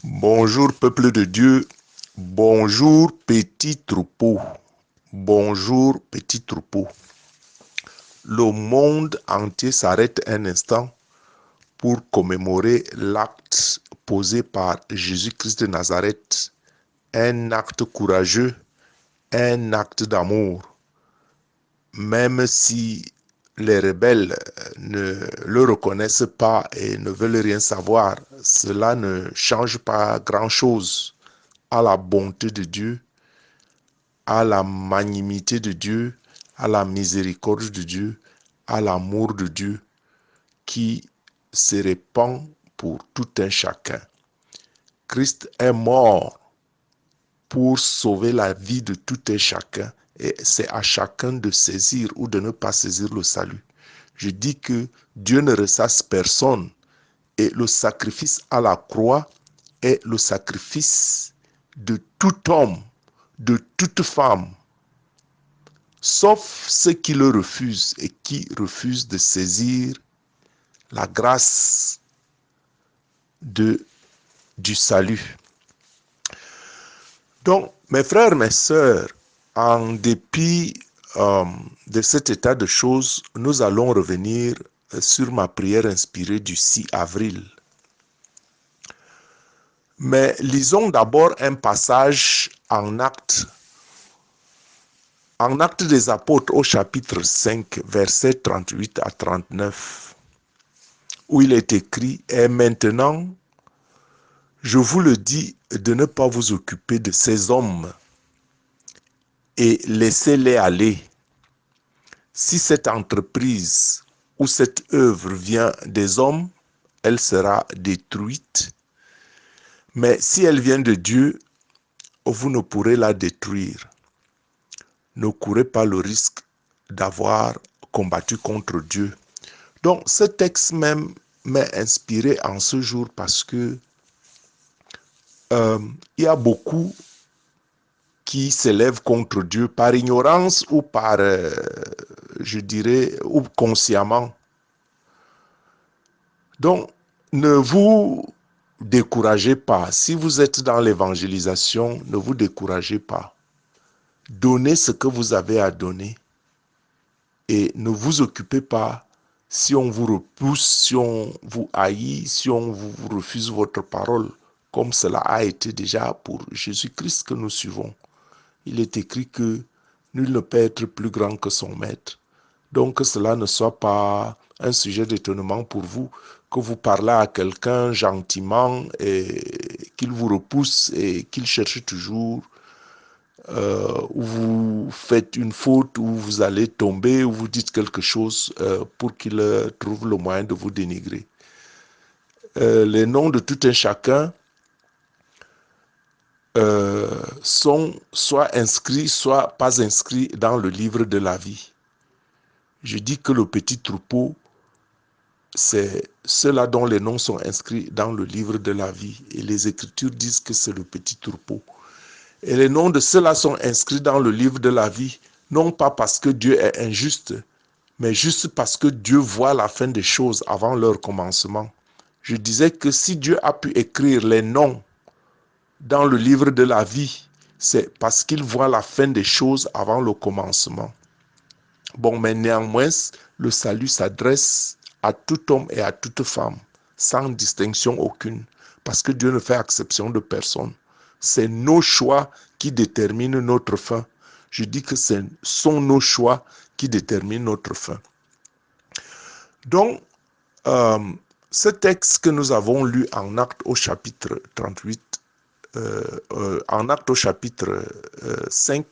Bonjour peuple de Dieu, bonjour petit troupeau, bonjour petit troupeau. Le monde entier s'arrête un instant pour commémorer l'acte posé par Jésus-Christ de Nazareth, un acte courageux, un acte d'amour. Même si les rebelles ne le reconnaissent pas et ne veulent rien savoir, cela ne change pas grand-chose à la bonté de Dieu, à la magnanimité de Dieu, à la miséricorde de Dieu, à l'amour de Dieu qui se répand pour tout un chacun. Christ est mort pour sauver la vie de tout un chacun et c'est à chacun de saisir ou de ne pas saisir le salut. Je dis que Dieu ne ressasse personne et le sacrifice à la croix est le sacrifice de tout homme, de toute femme, sauf ceux qui le refusent et qui refusent de saisir la grâce du salut. Donc, mes frères, mes sœurs, en dépit de cet état de choses, nous allons revenir sur ma prière inspirée du 6 avril. Mais lisons d'abord un passage en Actes des Apôtres au chapitre 5, versets 38 à 39, où il est écrit « Et maintenant, je vous le dis de ne pas vous occuper de ces hommes et laissez-les aller. Si cette entreprise ou cette œuvre vient des hommes, elle sera détruite. Mais si elle vient de Dieu, vous ne pourrez la détruire. Ne courez pas le risque d'avoir combattu contre Dieu. » Donc, ce texte même m'est inspiré en ce jour parce que il y a beaucoup qui s'élèvent contre Dieu par ignorance ou par, je dirais, ou consciemment. Donc, ne vous découragez pas. Si vous êtes dans l'évangélisation, ne vous découragez pas. Donnez ce que vous avez à donner et ne vous occupez pas si on vous repousse, si on vous haït, si on vous refuse votre parole, comme cela a été déjà pour Jésus-Christ que nous suivons. Il est écrit que nul ne peut être plus grand que son maître. Donc que cela ne soit pas un sujet d'étonnement pour vous, que vous parlez à quelqu'un gentiment et qu'il vous repousse et qu'il cherche toujours où vous faites une faute, où vous allez tomber, où vous dites quelque chose pour qu'il trouve le moyen de vous dénigrer. Les noms de tout un chacun sont soit inscrits, soit pas inscrits dans le livre de la vie. Je dis que le petit troupeau, c'est ceux-là dont les noms sont inscrits dans le livre de la vie. Et les Écritures disent que c'est le petit troupeau. Et les noms de ceux-là sont inscrits dans le livre de la vie, non pas parce que Dieu est injuste, mais juste parce que Dieu voit la fin des choses avant leur commencement. Je disais que si Dieu a pu écrire les noms dans le livre de la vie, c'est parce qu'il voit la fin des choses avant le commencement. Bon, mais néanmoins, le salut s'adresse à tout homme et à toute femme, sans distinction aucune, parce que Dieu ne fait exception de personne. C'est nos choix qui déterminent notre fin. Je dis que ce sont nos choix qui déterminent notre fin. Donc, ce texte que nous avons lu en Actes au chapitre 38, en Actes au chapitre 5,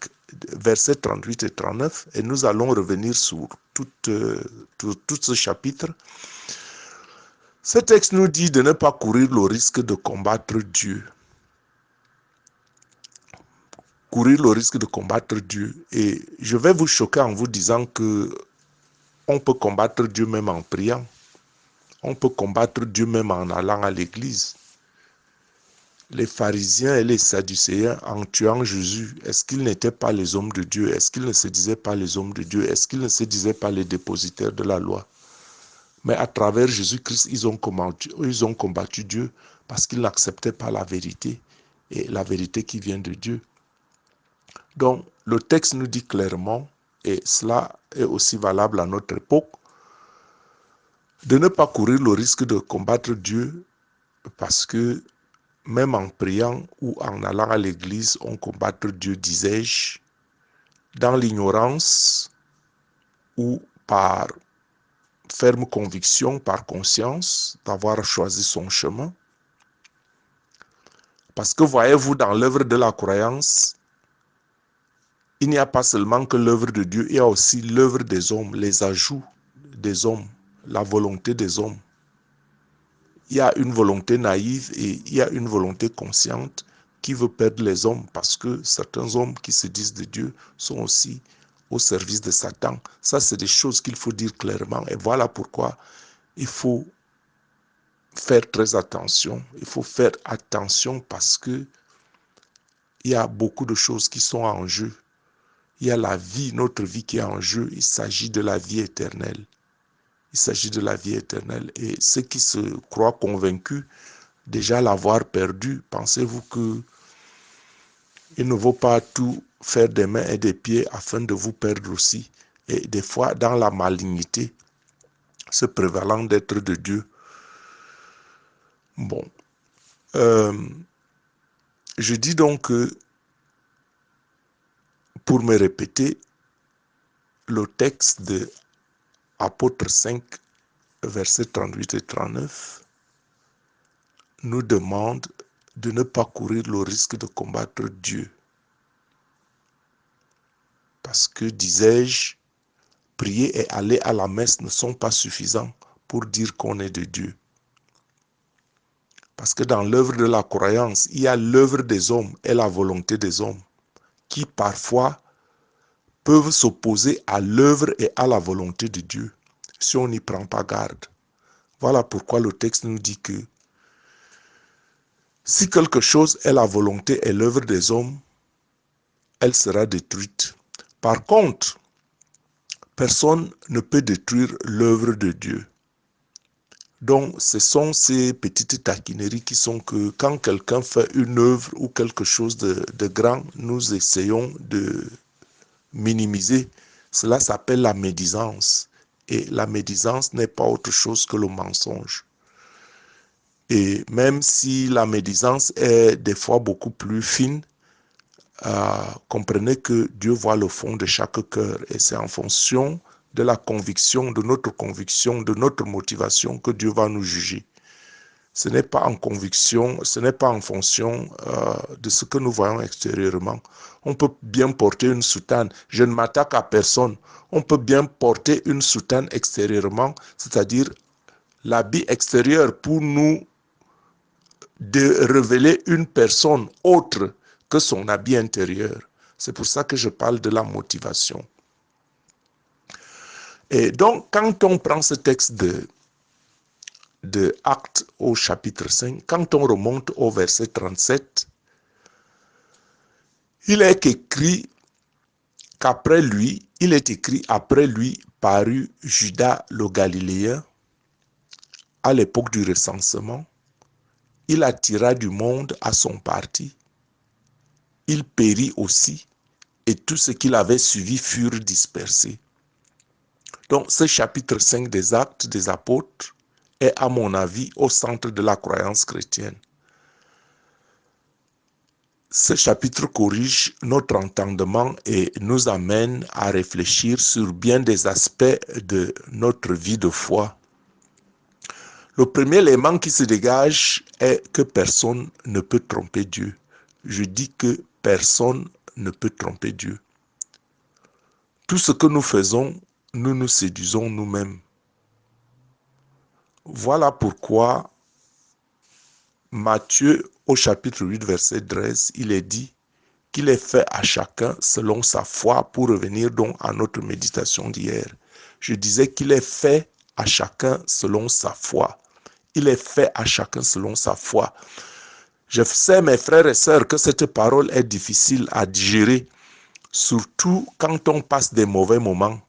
versets 38 et 39, et nous allons revenir sur tout ce chapitre. Ce texte nous dit de ne pas courir le risque de combattre Dieu. Courir le risque de combattre Dieu. Et je vais vous choquer en vous disant que on peut combattre Dieu même en priant. On peut combattre Dieu même en allant à l'église. Les pharisiens et les sadducéens, en tuant Jésus, est-ce qu'ils n'étaient pas les hommes de Dieu? Est-ce qu'ils ne se disaient pas les hommes de Dieu? Est-ce qu'ils ne se disaient pas les dépositaires de la loi? Mais à travers Jésus-Christ, ils ont combattu Dieu parce qu'ils n'acceptaient pas la vérité, et la vérité qui vient de Dieu. Donc, le texte nous dit clairement, et cela est aussi valable à notre époque, de ne pas courir le risque de combattre Dieu, parce que même en priant ou en allant à l'église, on combat Dieu, disais-je, dans l'ignorance ou par ferme conviction, par conscience d'avoir choisi son chemin. Parce que voyez-vous, dans l'œuvre de la croyance, il n'y a pas seulement que l'œuvre de Dieu, il y a aussi l'œuvre des hommes, les ajouts des hommes, la volonté des hommes. Il y a une volonté naïve et il y a une volonté consciente qui veut perdre les hommes, parce que certains hommes qui se disent de Dieu sont aussi au service de Satan. Ça, c'est des choses qu'il faut dire clairement. Et voilà pourquoi il faut faire très attention. Il faut faire attention parce que il y a beaucoup de choses qui sont en jeu. Il y a la vie, notre vie qui est en jeu. Il s'agit de la vie éternelle. Il s'agit de la vie éternelle. Et ceux qui se croient convaincus déjà l'avoir perdu, pensez-vous que il ne vaut pas tout faire des mains et des pieds afin de vous perdre aussi? Et des fois, dans la malignité, se prévalant d'être de Dieu. Bon. Je dis donc que, pour me répéter, le texte de Apôtre 5, versets 38 et 39, nous demande de ne pas courir le risque de combattre Dieu. Parce que, disais-je, prier et aller à la messe ne sont pas suffisants pour dire qu'on est de Dieu. Parce que dans l'œuvre de la croyance, il y a l'œuvre des hommes et la volonté des hommes qui parfois peuvent s'opposer à l'œuvre et à la volonté de Dieu si on n'y prend pas garde. Voilà pourquoi le texte nous dit que si quelque chose est la volonté et l'œuvre des hommes, elle sera détruite. Par contre, personne ne peut détruire l'œuvre de Dieu. Donc, ce sont ces petites taquineries qui sont que quand quelqu'un fait une œuvre ou quelque chose de grand, nous essayons de minimiser. Cela s'appelle la médisance. Et la médisance n'est pas autre chose que le mensonge. Et même si la médisance est des fois beaucoup plus fine, comprenez que Dieu voit le fond de chaque cœur. Et c'est en fonction de la conviction, de notre motivation que Dieu va nous juger. Ce n'est pas en conviction, ce n'est pas en fonction de ce que nous voyons extérieurement. On peut bien porter une soutane. Je ne m'attaque à personne. On peut bien porter une soutane extérieurement, c'est-à-dire l'habit extérieur pour nous de révéler une personne autre que son habit intérieur. C'est pour ça que je parle de la motivation. Et donc, quand on prend ce texte de Actes au chapitre 5, quand on remonte au verset 37, il est écrit après lui parut Judas le Galiléen à l'époque du recensement. Il attira du monde à son parti. Il périt aussi, et tous ceux qui l'avaient suivi furent dispersés. Donc, ce chapitre 5 des Actes des Apôtres est, à mon avis, au centre de la croyance chrétienne. Ce chapitre corrige notre entendement et nous amène à réfléchir sur bien des aspects de notre vie de foi. Le premier élément qui se dégage est que personne ne peut tromper Dieu. Je dis que personne ne peut tromper Dieu. Tout ce que nous faisons, nous nous séduisons nous-mêmes. Voilà pourquoi Matthieu, au chapitre 8, verset 13, il est dit qu'il est fait à chacun selon sa foi, pour revenir donc à notre méditation d'hier. Je disais qu'il est fait à chacun selon sa foi. Il est fait à chacun selon sa foi. Je sais, mes frères et sœurs, que cette parole est difficile à digérer, surtout quand on passe des mauvais moments,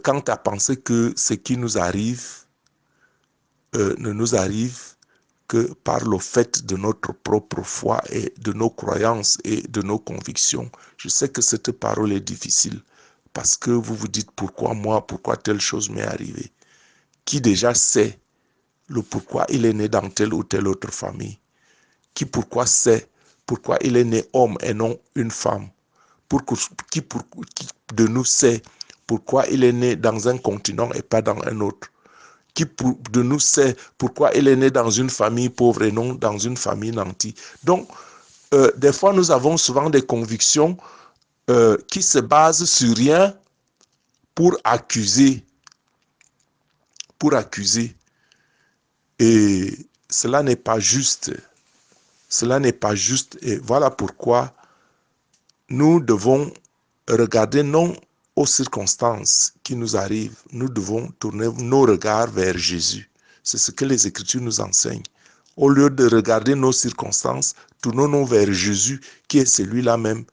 quand à penser que ce qui nous arrive ne nous arrive que par le fait de notre propre foi et de nos croyances et de nos convictions. Je sais que cette parole est difficile parce que vous vous dites pourquoi moi, pourquoi telle chose m'est arrivée. Qui déjà sait le pourquoi il est né dans telle ou telle autre famille? Qui pourquoi sait pourquoi il est né homme et non une femme? Qui de nous sait pourquoi il est né dans un continent et pas dans un autre? Qui de nous sait pourquoi il est né dans une famille pauvre et non dans une famille nantie? Donc, des fois, nous avons souvent des convictions qui se basent sur rien pour accuser. Pour accuser. Et cela n'est pas juste. Cela n'est pas juste. Et voilà pourquoi nous devons regarder non aux circonstances qui nous arrivent. Nous devons tourner nos regards vers Jésus. C'est ce que les Écritures nous enseignent. Au lieu de regarder nos circonstances, tournons-nous vers Jésus, qui est celui-là même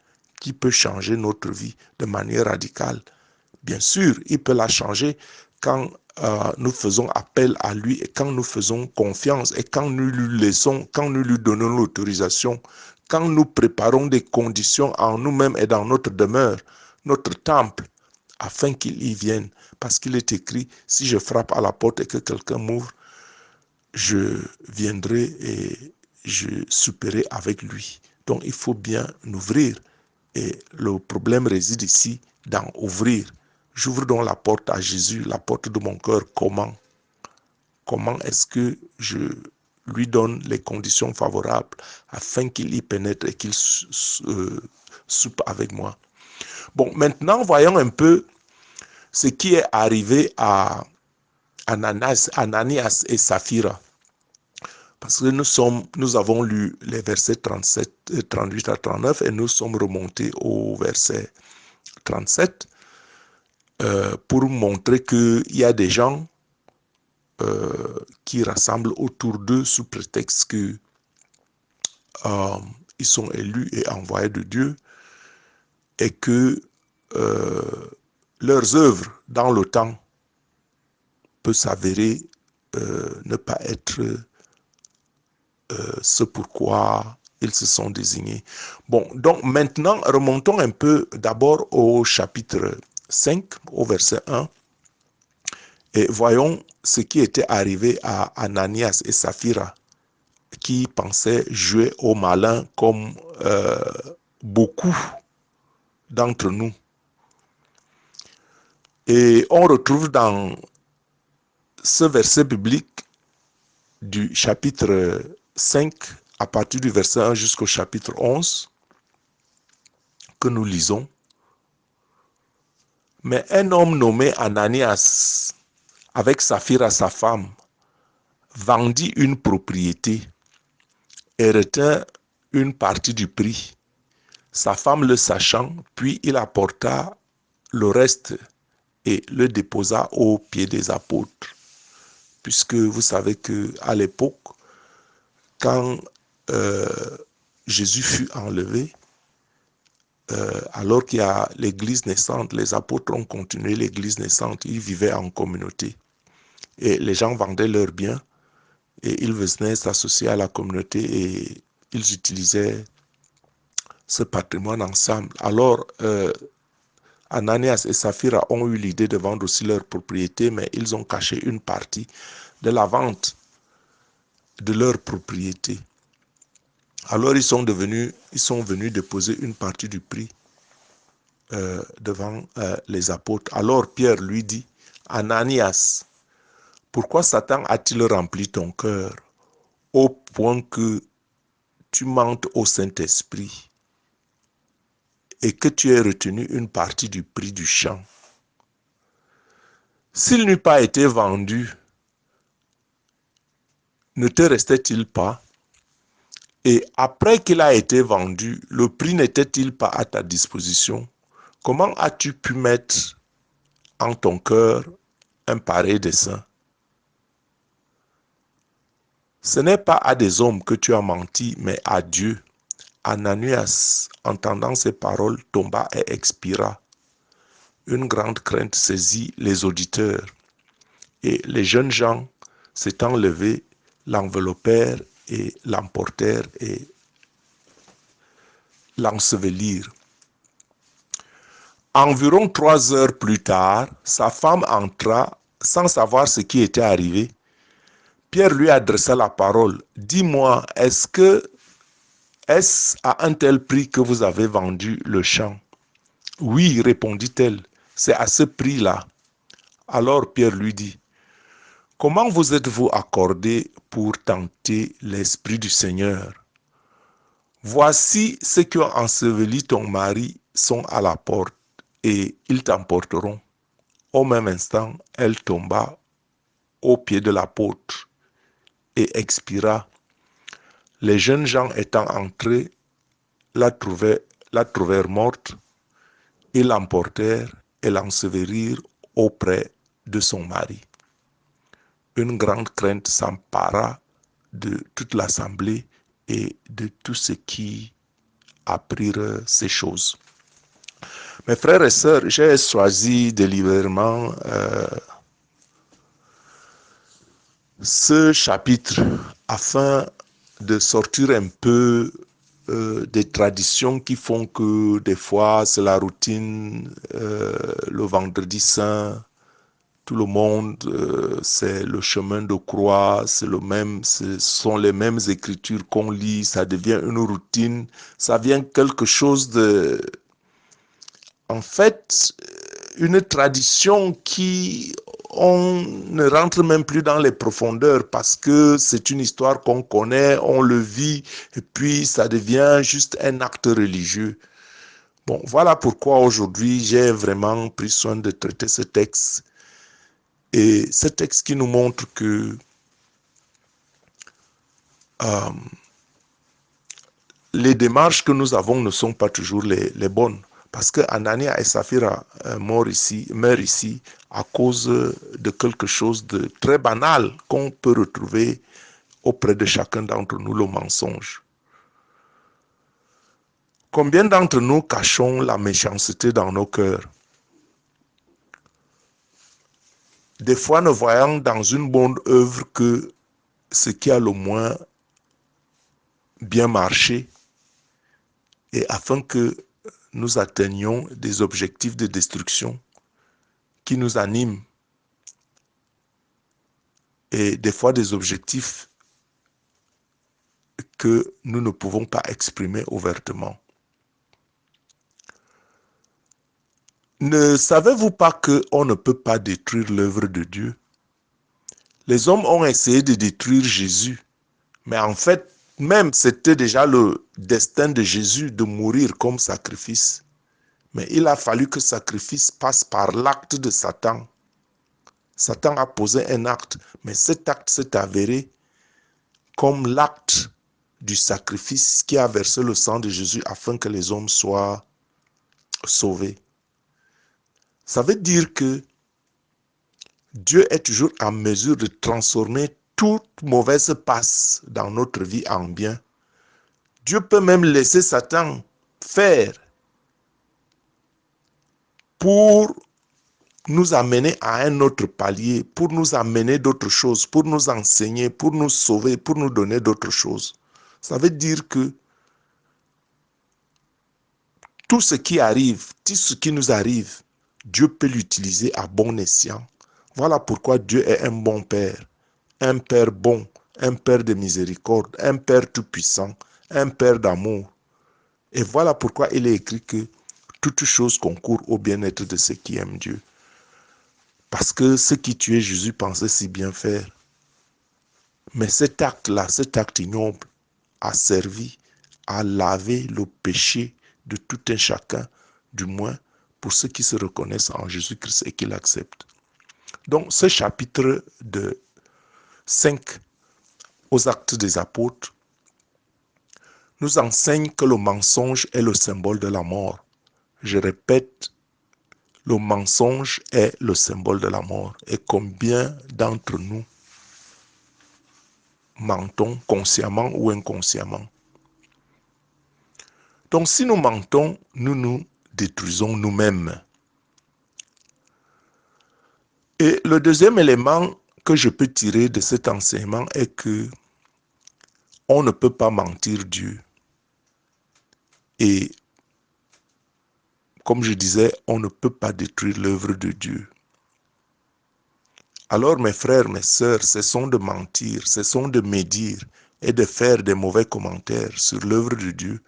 qui peut changer notre vie de manière radicale. Bien sûr, il peut la changer quand nous faisons appel à lui et quand nous faisons confiance et quand nous lui laissons, quand nous lui donnons l'autorisation, quand nous préparons des conditions en nous-mêmes et dans notre demeure, notre temple, afin qu'il y vienne. Parce qu'il est écrit, si je frappe à la porte et que quelqu'un m'ouvre, je viendrai et je souperai avec lui. Donc il faut bien ouvrir. Et le problème réside ici dans ouvrir. J'ouvre donc la porte à Jésus, la porte de mon cœur. Comment? Comment est-ce que je lui donne les conditions favorables afin qu'il y pénètre et qu'il soupe avec moi? Bon, maintenant, voyons un peu ce qui est arrivé à Ananias et Saphira. Parce que nous avons lu les versets 38 à 39 et nous sommes remontés au verset 37 pour montrer qu'il y a des gens qui rassemblent autour d'eux sous prétexte que ils sont élus et envoyés de Dieu et que leurs œuvres dans le temps peut s'avérer ne pas être ce pourquoi ils se sont désignés. Bon, donc maintenant, remontons un peu d'abord au chapitre 5, au verset 1, et voyons ce qui était arrivé à Ananias et Saphira, qui pensaient jouer au malin comme beaucoup d'entre nous. Et on retrouve dans ce verset biblique du chapitre 5, à partir du verset 1 jusqu'au chapitre 11, que nous lisons. Mais un homme nommé Ananias, avec Saphira sa femme, vendit une propriété et retint une partie du prix. Sa femme le sachant, puis il apporta le reste et le déposa aux pieds des apôtres. Puisque vous savez qu'à l'époque, quand Jésus fut enlevé, alors qu'il y a l'église naissante, les apôtres ont continué l'église naissante, ils vivaient en communauté. Et les gens vendaient leurs biens et ils venaient s'associer à la communauté et ils utilisaient ce patrimoine ensemble. Alors, Ananias et Saphira ont eu l'idée de vendre aussi leur propriété, mais ils ont caché une partie de la vente de leur propriété. Alors ils sont venus déposer une partie du prix devant les apôtres. Alors Pierre lui dit, Ananias, pourquoi Satan a-t-il rempli ton cœur au point que tu mentes au Saint-Esprit et que tu aies retenu une partie du prix du champ? S'il n'eût pas été vendu, ne te restait-il pas? Et après qu'il a été vendu, le prix n'était-il pas à ta disposition? Comment as-tu pu mettre en ton cœur un pareil dessein? Ce n'est pas à des hommes que tu as menti, mais à Dieu. Ananias, entendant ces paroles, tomba et expira. Une grande crainte saisit les auditeurs. Et les jeunes gens, s'étant levés, l'enveloppèrent et l'emportèrent et l'ensevelirent. Environ 3 heures plus tard, sa femme entra sans savoir ce qui était arrivé. Pierre lui adressa la parole. « Dis-moi, est-ce à un tel prix que vous avez vendu le champ ?» ?»« Oui, répondit-elle, c'est à ce prix-là. » Alors Pierre lui dit, « Comment vous êtes-vous accordé pour tenter l'Esprit du Seigneur? Voici ceux qui ont enseveli ton mari sont à la porte et ils t'emporteront. » Au même instant, elle tomba aux pieds de l'apôtre et expira. Les jeunes gens étant entrés, la trouvèrent morte, ils l'emportèrent et l'ensevelirent auprès de son mari. Une grande crainte s'empara de toute l'assemblée et de tous ceux qui apprirent ces choses. Mes frères et sœurs, j'ai choisi délibérément ce chapitre afin de sortir un peu des traditions qui font que des fois c'est la routine, le vendredi saint, tout le monde, c'est le chemin de croix, ce sont les mêmes écritures qu'on lit, ça devient une routine, ça devient quelque chose de, en fait, une tradition qui, on ne rentre même plus dans les profondeurs parce que c'est une histoire qu'on connaît, on le vit, et puis ça devient juste un acte religieux. Bon, voilà pourquoi aujourd'hui j'ai vraiment pris soin de traiter ce texte. Et ce texte qui nous montre que les démarches que nous avons ne sont pas toujours les bonnes. Parce que Anania et Saphira meurent ici à cause de quelque chose de très banal qu'on peut retrouver auprès de chacun d'entre nous, le mensonge. Combien d'entre nous cachons la méchanceté dans nos cœurs? Des fois, ne voyant dans une bonne œuvre que ce qui a le moins bien marché, et afin que nous atteignions des objectifs de destruction qui nous animent, et des fois des objectifs que nous ne pouvons pas exprimer ouvertement. Ne savez-vous pas qu'on ne peut pas détruire l'œuvre de Dieu? Les hommes ont essayé de détruire Jésus, mais en fait, même c'était déjà le destin de Jésus de mourir comme sacrifice. Mais il a fallu que le sacrifice passe par l'acte de Satan. Satan a posé un acte, mais cet acte s'est avéré comme l'acte du sacrifice qui a versé le sang de Jésus afin que les hommes soient sauvés. Ça veut dire que Dieu est toujours en mesure de transformer toute mauvaise passe dans notre vie en bien. Dieu peut même laisser Satan faire pour nous amener à un autre palier, pour nous amener d'autres choses, pour nous enseigner, pour nous sauver, pour nous donner d'autres choses. Ça veut dire que tout ce qui arrive, tout ce qui nous arrive, Dieu peut l'utiliser à bon escient. Voilà pourquoi Dieu est un bon Père, un Père bon, un Père de miséricorde, un Père tout-puissant, un Père d'amour. Et voilà pourquoi il est écrit que toute chose concourt au bien-être de ceux qui aiment Dieu. Parce que ceux qui tuaient Jésus pensaient si bien faire. Mais cet acte-là, cet acte ignoble, a servi à laver le péché de tout un chacun, du moins pour ceux qui se reconnaissent en Jésus-Christ et qui l'acceptent. Donc ce chapitre de 5 aux Actes des Apôtres nous enseigne que le mensonge est le symbole de la mort. Je répète, le mensonge est le symbole de la mort. Et combien d'entre nous mentons consciemment ou inconsciemment? Donc si nous mentons, nous nous détruisons nous-mêmes. Et le deuxième élément que je peux tirer de cet enseignement est que on ne peut pas mentir Dieu. Et comme je disais, on ne peut pas détruire l'œuvre de Dieu. Alors mes frères, mes sœurs, cessons de mentir, cessons de médire et de faire des mauvais commentaires sur l'œuvre de Dieu.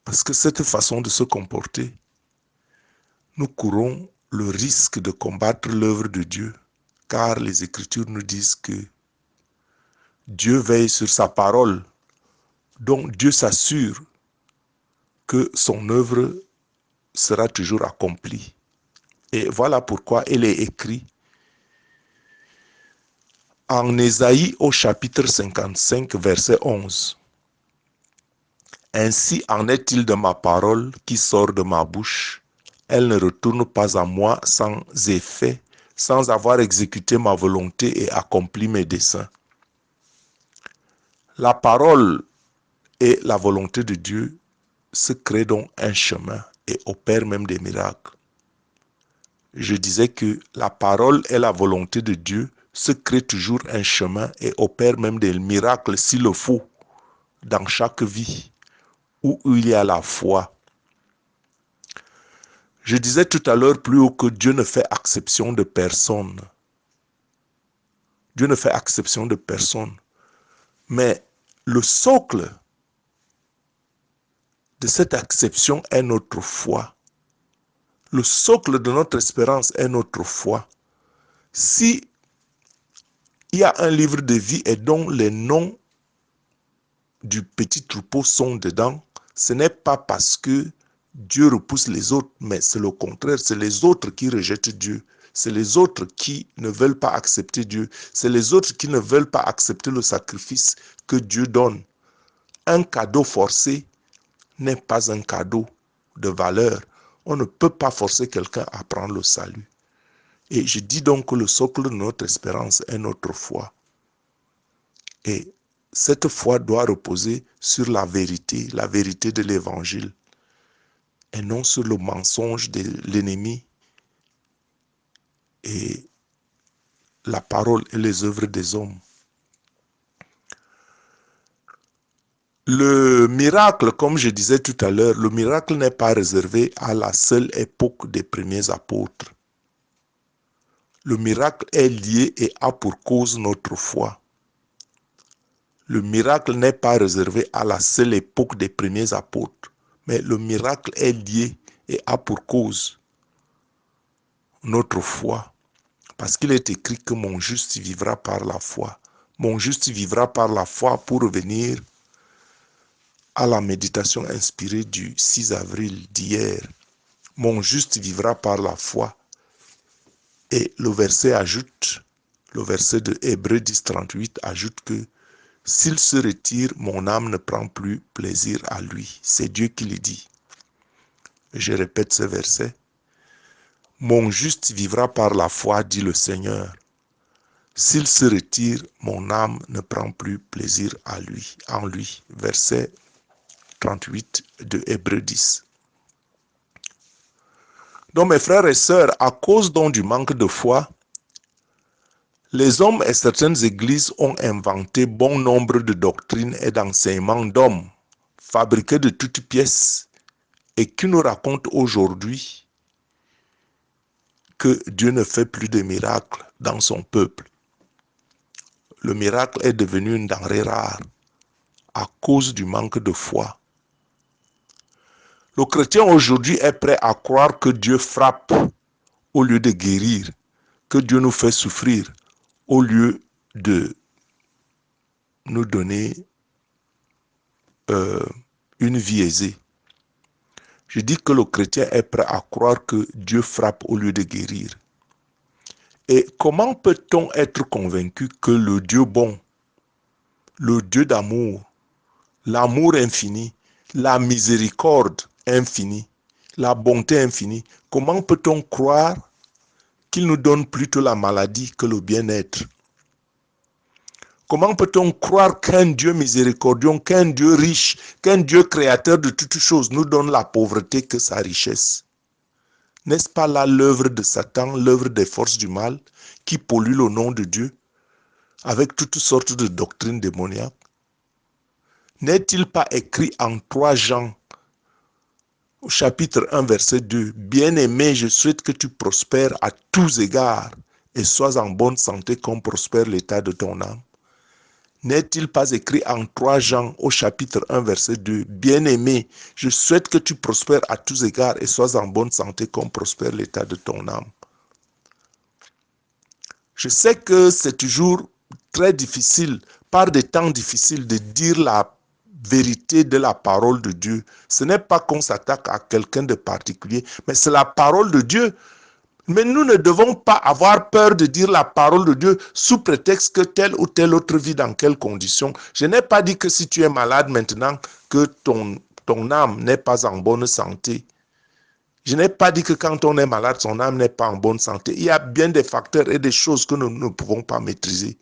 Parce que cette façon de se comporter, nous courons le risque de combattre l'œuvre de Dieu, car les Écritures nous disent que Dieu veille sur sa parole, donc Dieu s'assure que son œuvre sera toujours accomplie. Et voilà pourquoi il est écrit en Ésaïe au chapitre 55, verset 11. Ainsi en est-il de ma parole qui sort de ma bouche. Elle ne retourne pas à moi sans effet, sans avoir exécuté ma volonté et accompli mes desseins. La parole et la volonté de Dieu se créent donc un chemin et opèrent même des miracles. Je disais que la parole et la volonté de Dieu se créent toujours un chemin et opèrent même des miracles s'il le faut dans chaque vie où il y a la foi. Je disais tout à l'heure plus haut que Dieu ne fait exception de personne. Dieu ne fait exception de personne. Mais le socle de cette exception est notre foi. Le socle de notre espérance est notre foi. Si il y a un livre de vie et dont les noms du petit troupeau sont dedans, ce n'est pas parce que Dieu repousse les autres, mais c'est le contraire, c'est les autres qui rejettent Dieu. C'est les autres qui ne veulent pas accepter Dieu. C'est les autres qui ne veulent pas accepter le sacrifice que Dieu donne. Un cadeau forcé n'est pas un cadeau de valeur. On ne peut pas forcer quelqu'un à prendre le salut. Et je dis donc que le socle de notre espérance est notre foi. Et cette foi doit reposer sur la vérité de l'évangile, et non sur le mensonge de l'ennemi et la parole et les œuvres des hommes. Le miracle, comme je disais tout à l'heure, le miracle n'est pas réservé à la seule époque des premiers apôtres. Le miracle est lié et a pour cause notre foi. Le miracle n'est pas réservé à la seule époque des premiers apôtres, mais le miracle est lié et a pour cause notre foi. Parce qu'il est écrit que mon juste vivra par la foi. Mon juste vivra par la foi pour revenir à la méditation inspirée du 6 avril d'hier. Mon juste vivra par la foi. Et le verset ajoute, le verset de Hébreux 10, 38 ajoute que s'il se retire, mon âme ne prend plus plaisir à lui. C'est Dieu qui le dit. Je répète ce verset. Mon juste vivra par la foi, dit le Seigneur. S'il se retire, mon âme ne prend plus plaisir en lui. Verset 38 de Hébreux 10. Donc mes frères et sœurs, à cause donc du manque de foi, les hommes et certaines églises ont inventé bon nombre de doctrines et d'enseignements d'hommes, fabriqués de toutes pièces, et qui nous racontent aujourd'hui que Dieu ne fait plus de miracles dans son peuple. Le miracle est devenu une denrée rare à cause du manque de foi. Le chrétien aujourd'hui est prêt à croire que Dieu frappe au lieu de guérir, que Dieu nous fait souffrir au lieu de nous donner une vie aisée. Je dis que le chrétien est prêt à croire que Dieu frappe au lieu de guérir. Et comment peut-on être convaincu que le Dieu bon, le Dieu d'amour, l'amour infini, la miséricorde infinie, la bonté infinie, comment peut-on croire qu'il nous donne plutôt la maladie que le bien-être? Comment peut-on croire qu'un Dieu miséricordieux, qu'un Dieu riche, qu'un Dieu créateur de toutes choses nous donne la pauvreté que sa richesse? N'est-ce pas là l'œuvre de Satan, l'œuvre des forces du mal, qui pollue le nom de Dieu avec toutes sortes de doctrines démoniaques? N'est-il pas écrit en 3 Jean, au chapitre 1, verset 2, « Bien-aimé, je souhaite que tu prospères à tous égards et sois en bonne santé comme prospère l'état de ton âme. » N'est-il pas écrit en 3 Jean au chapitre 1 verset 2, « Bien-aimé, je souhaite que tu prospères à tous égards et sois en bonne santé comme prospère l'état de ton âme. » Je sais que c'est toujours très difficile, par des temps difficiles, de dire la vérité de la parole de Dieu. Ce n'est pas qu'on s'attaque à quelqu'un de particulier, mais c'est la parole de Dieu. Mais nous ne devons pas avoir peur de dire la parole de Dieu sous prétexte que tel ou tel autre vit dans quelles conditions. Je n'ai pas dit que si tu es malade maintenant, que ton âme n'est pas en bonne santé. Je n'ai pas dit que quand on est malade, son âme n'est pas en bonne santé. Il y a bien des facteurs et des choses que nous ne pouvons pas maîtriser.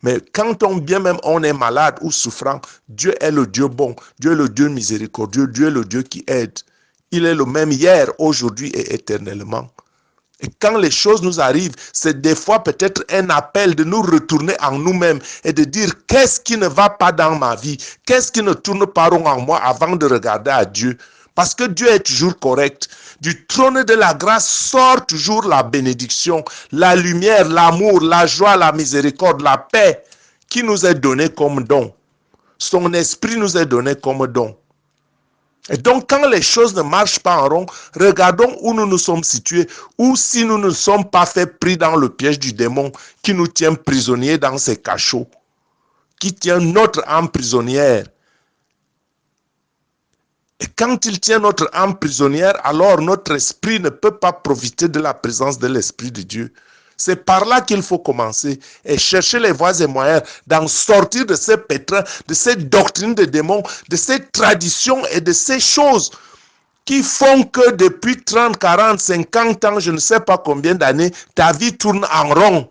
Mais quand bien même on est malade ou souffrant, Dieu est le Dieu bon, Dieu est le Dieu miséricordieux, Dieu est le Dieu qui aide. Il est le même hier, aujourd'hui et éternellement. Et quand les choses nous arrivent, c'est des fois peut-être un appel de nous retourner en nous-mêmes et de dire qu'est-ce qui ne va pas dans ma vie, qu'est-ce qui ne tourne pas rond en moi avant de regarder à Dieu. Parce que Dieu est toujours correct. Du trône de la grâce sort toujours la bénédiction, la lumière, l'amour, la joie, la miséricorde, la paix qui nous est donnée comme don. Son esprit nous est donné comme don. Et donc, quand les choses ne marchent pas en rond, regardons où nous nous sommes situés, ou si nous ne sommes pas fait pris dans le piège du démon qui nous tient prisonniers dans ses cachots, qui tient notre âme prisonnière. Et quand il tient notre âme prisonnière, alors notre esprit ne peut pas profiter de la présence de l'Esprit de Dieu. C'est par là qu'il faut commencer et chercher les voies et moyens d'en sortir de ces pétrins, de ces doctrines de démons, de ces traditions et de ces choses qui font que depuis 30, 40, 50 ans, je ne sais pas combien d'années, ta vie tourne en rond.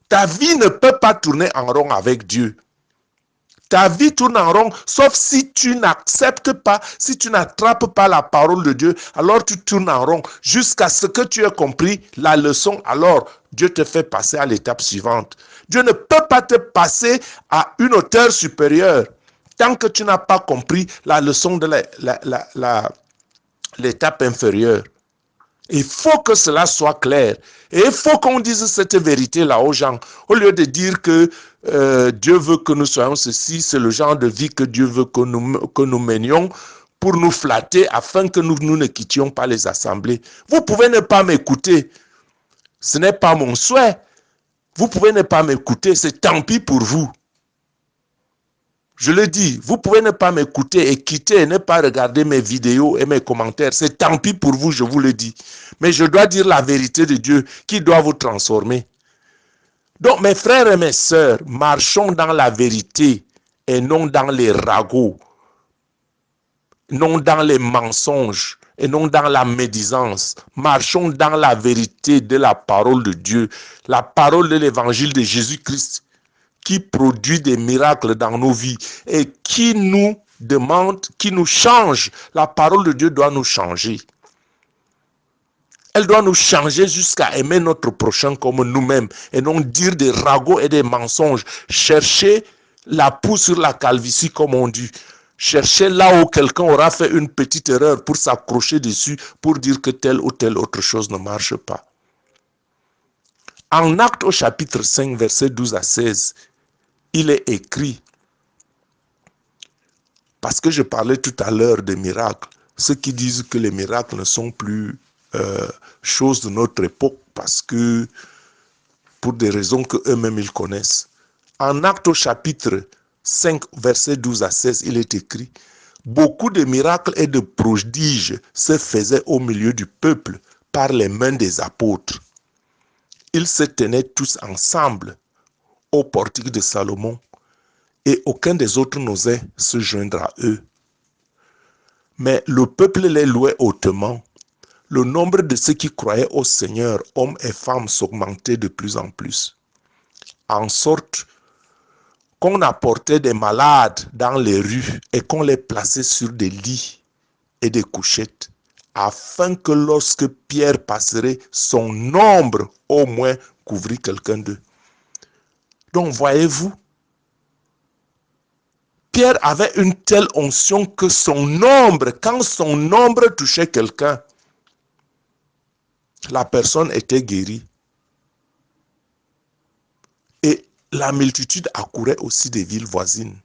Ta vie ne peut pas tourner en rond avec Dieu. Ta vie tourne en rond, sauf si tu n'acceptes pas, si tu n'attrapes pas la parole de Dieu, alors tu tournes en rond jusqu'à ce que tu aies compris la leçon. Alors, Dieu te fait passer à l'étape suivante. Dieu ne peut pas te passer à une hauteur supérieure tant que tu n'as pas compris la leçon de l'étape inférieure. Il faut que cela soit clair. Et il faut qu'on dise cette vérité-là aux gens. Au lieu de dire que Dieu veut que nous soyons ceci, c'est le genre de vie que Dieu veut que nous menions pour nous flatter afin que nous ne quittions pas les assemblées. Vous pouvez ne pas m'écouter. Ce n'est pas mon souhait. Vous pouvez ne pas m'écouter. C'est tant pis pour vous. Je le dis, vous pouvez ne pas m'écouter et quitter et ne pas regarder mes vidéos et mes commentaires. C'est tant pis pour vous, je vous le dis. Mais je dois dire la vérité de Dieu qui doit vous transformer. Donc, mes frères et mes sœurs, marchons dans la vérité et non dans les ragots, non dans les mensonges et non dans la médisance. Marchons dans la vérité de la parole de Dieu, la parole de l'évangile de Jésus-Christ, qui produit des miracles dans nos vies et qui nous demande, qui nous change. La parole de Dieu doit nous changer. Elle doit nous changer jusqu'à aimer notre prochain comme nous-mêmes et non dire des ragots et des mensonges. Chercher la poux sur la calvitie comme on dit. Chercher là où quelqu'un aura fait une petite erreur pour s'accrocher dessus pour dire que telle ou telle autre chose ne marche pas. En Actes au chapitre 5, versets 12 à 16, il est écrit, parce que je parlais tout à l'heure des miracles, ceux qui disent que les miracles ne sont plus choses de notre époque parce que pour des raisons que eux-mêmes ils connaissent. En Actes au chapitre 5, versets 12 à 16, il est écrit, beaucoup de miracles et de prodiges se faisaient au milieu du peuple par les mains des apôtres. Ils se tenaient tous ensemble au portique de Salomon et aucun des autres n'osait se joindre à eux. Mais le peuple les louait hautement. Le nombre de ceux qui croyaient au Seigneur, hommes et femmes, s'augmentait de plus en plus. En sorte qu'on apportait des malades dans les rues et qu'on les plaçait sur des lits et des couchettes, afin que lorsque Pierre passerait, son ombre au moins couvrit quelqu'un d'eux. Donc voyez-vous, Pierre avait une telle onction que son ombre, quand son ombre touchait quelqu'un, la personne était guérie. Et la multitude accourait aussi des villes voisines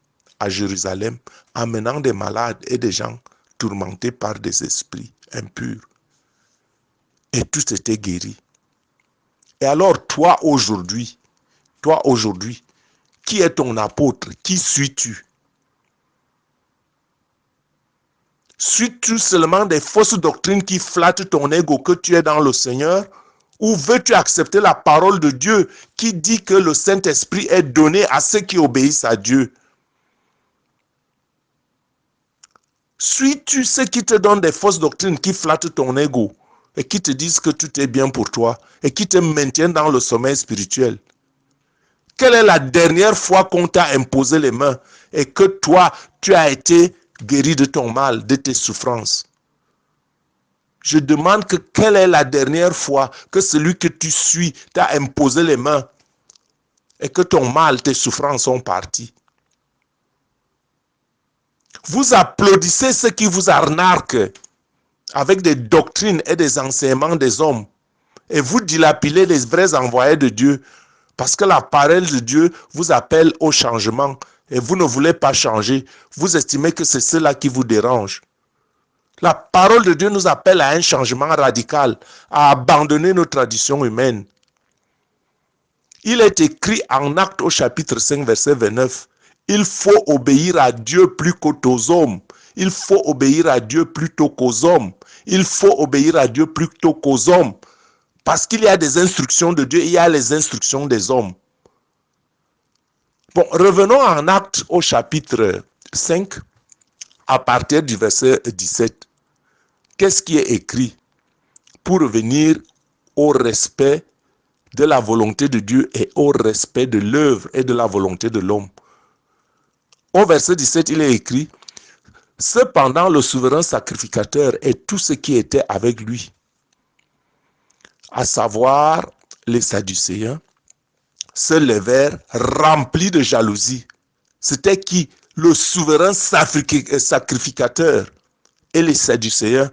à Jérusalem, amenant des malades et des gens tourmentés par des esprits impurs. Et tous étaient guéris. Et alors toi aujourd'hui, qui est ton apôtre? Qui suis-tu? Suis-tu seulement des fausses doctrines qui flattent ton ego que tu es dans le Seigneur? Ou veux-tu accepter la parole de Dieu qui dit que le Saint-Esprit est donné à ceux qui obéissent à Dieu? Suis-tu ceux qui te donnent des fausses doctrines qui flattent ton ego et qui te disent que tout est bien pour toi et qui te maintiennent dans le sommeil spirituel? Quelle est la dernière fois qu'on t'a imposé les mains et que toi, tu as été guéri de ton mal, de tes souffrances? Je demande que quelle est la dernière fois que celui que tu suis t'a imposé les mains et que ton mal, tes souffrances sont parties? Vous applaudissez ceux qui vous arnaquent avec des doctrines et des enseignements des hommes et vous dilapidez les vrais envoyés de Dieu parce que la parole de Dieu vous appelle au changement et vous ne voulez pas changer. Vous estimez que c'est cela qui vous dérange. La parole de Dieu nous appelle à un changement radical, à abandonner nos traditions humaines. Il est écrit en Actes au chapitre 5, verset 29, il faut obéir à Dieu plus qu'aux hommes. Il faut obéir à Dieu plutôt qu'aux hommes. Il faut obéir à Dieu plutôt qu'aux hommes. Parce qu'il y a des instructions de Dieu, il y a les instructions des hommes. Bon, revenons en Actes au chapitre 5, à partir du verset 17. Qu'est-ce qui est écrit pour revenir au respect de la volonté de Dieu et au respect de l'œuvre et de la volonté de l'homme? Au verset 17, il est écrit, « Cependant, le souverain sacrificateur et tous ceux qui étaient avec lui, à savoir les Sadducéens, se levèrent remplis de jalousie. » C'était qui? Le souverain sacrificateur et les Sadducéens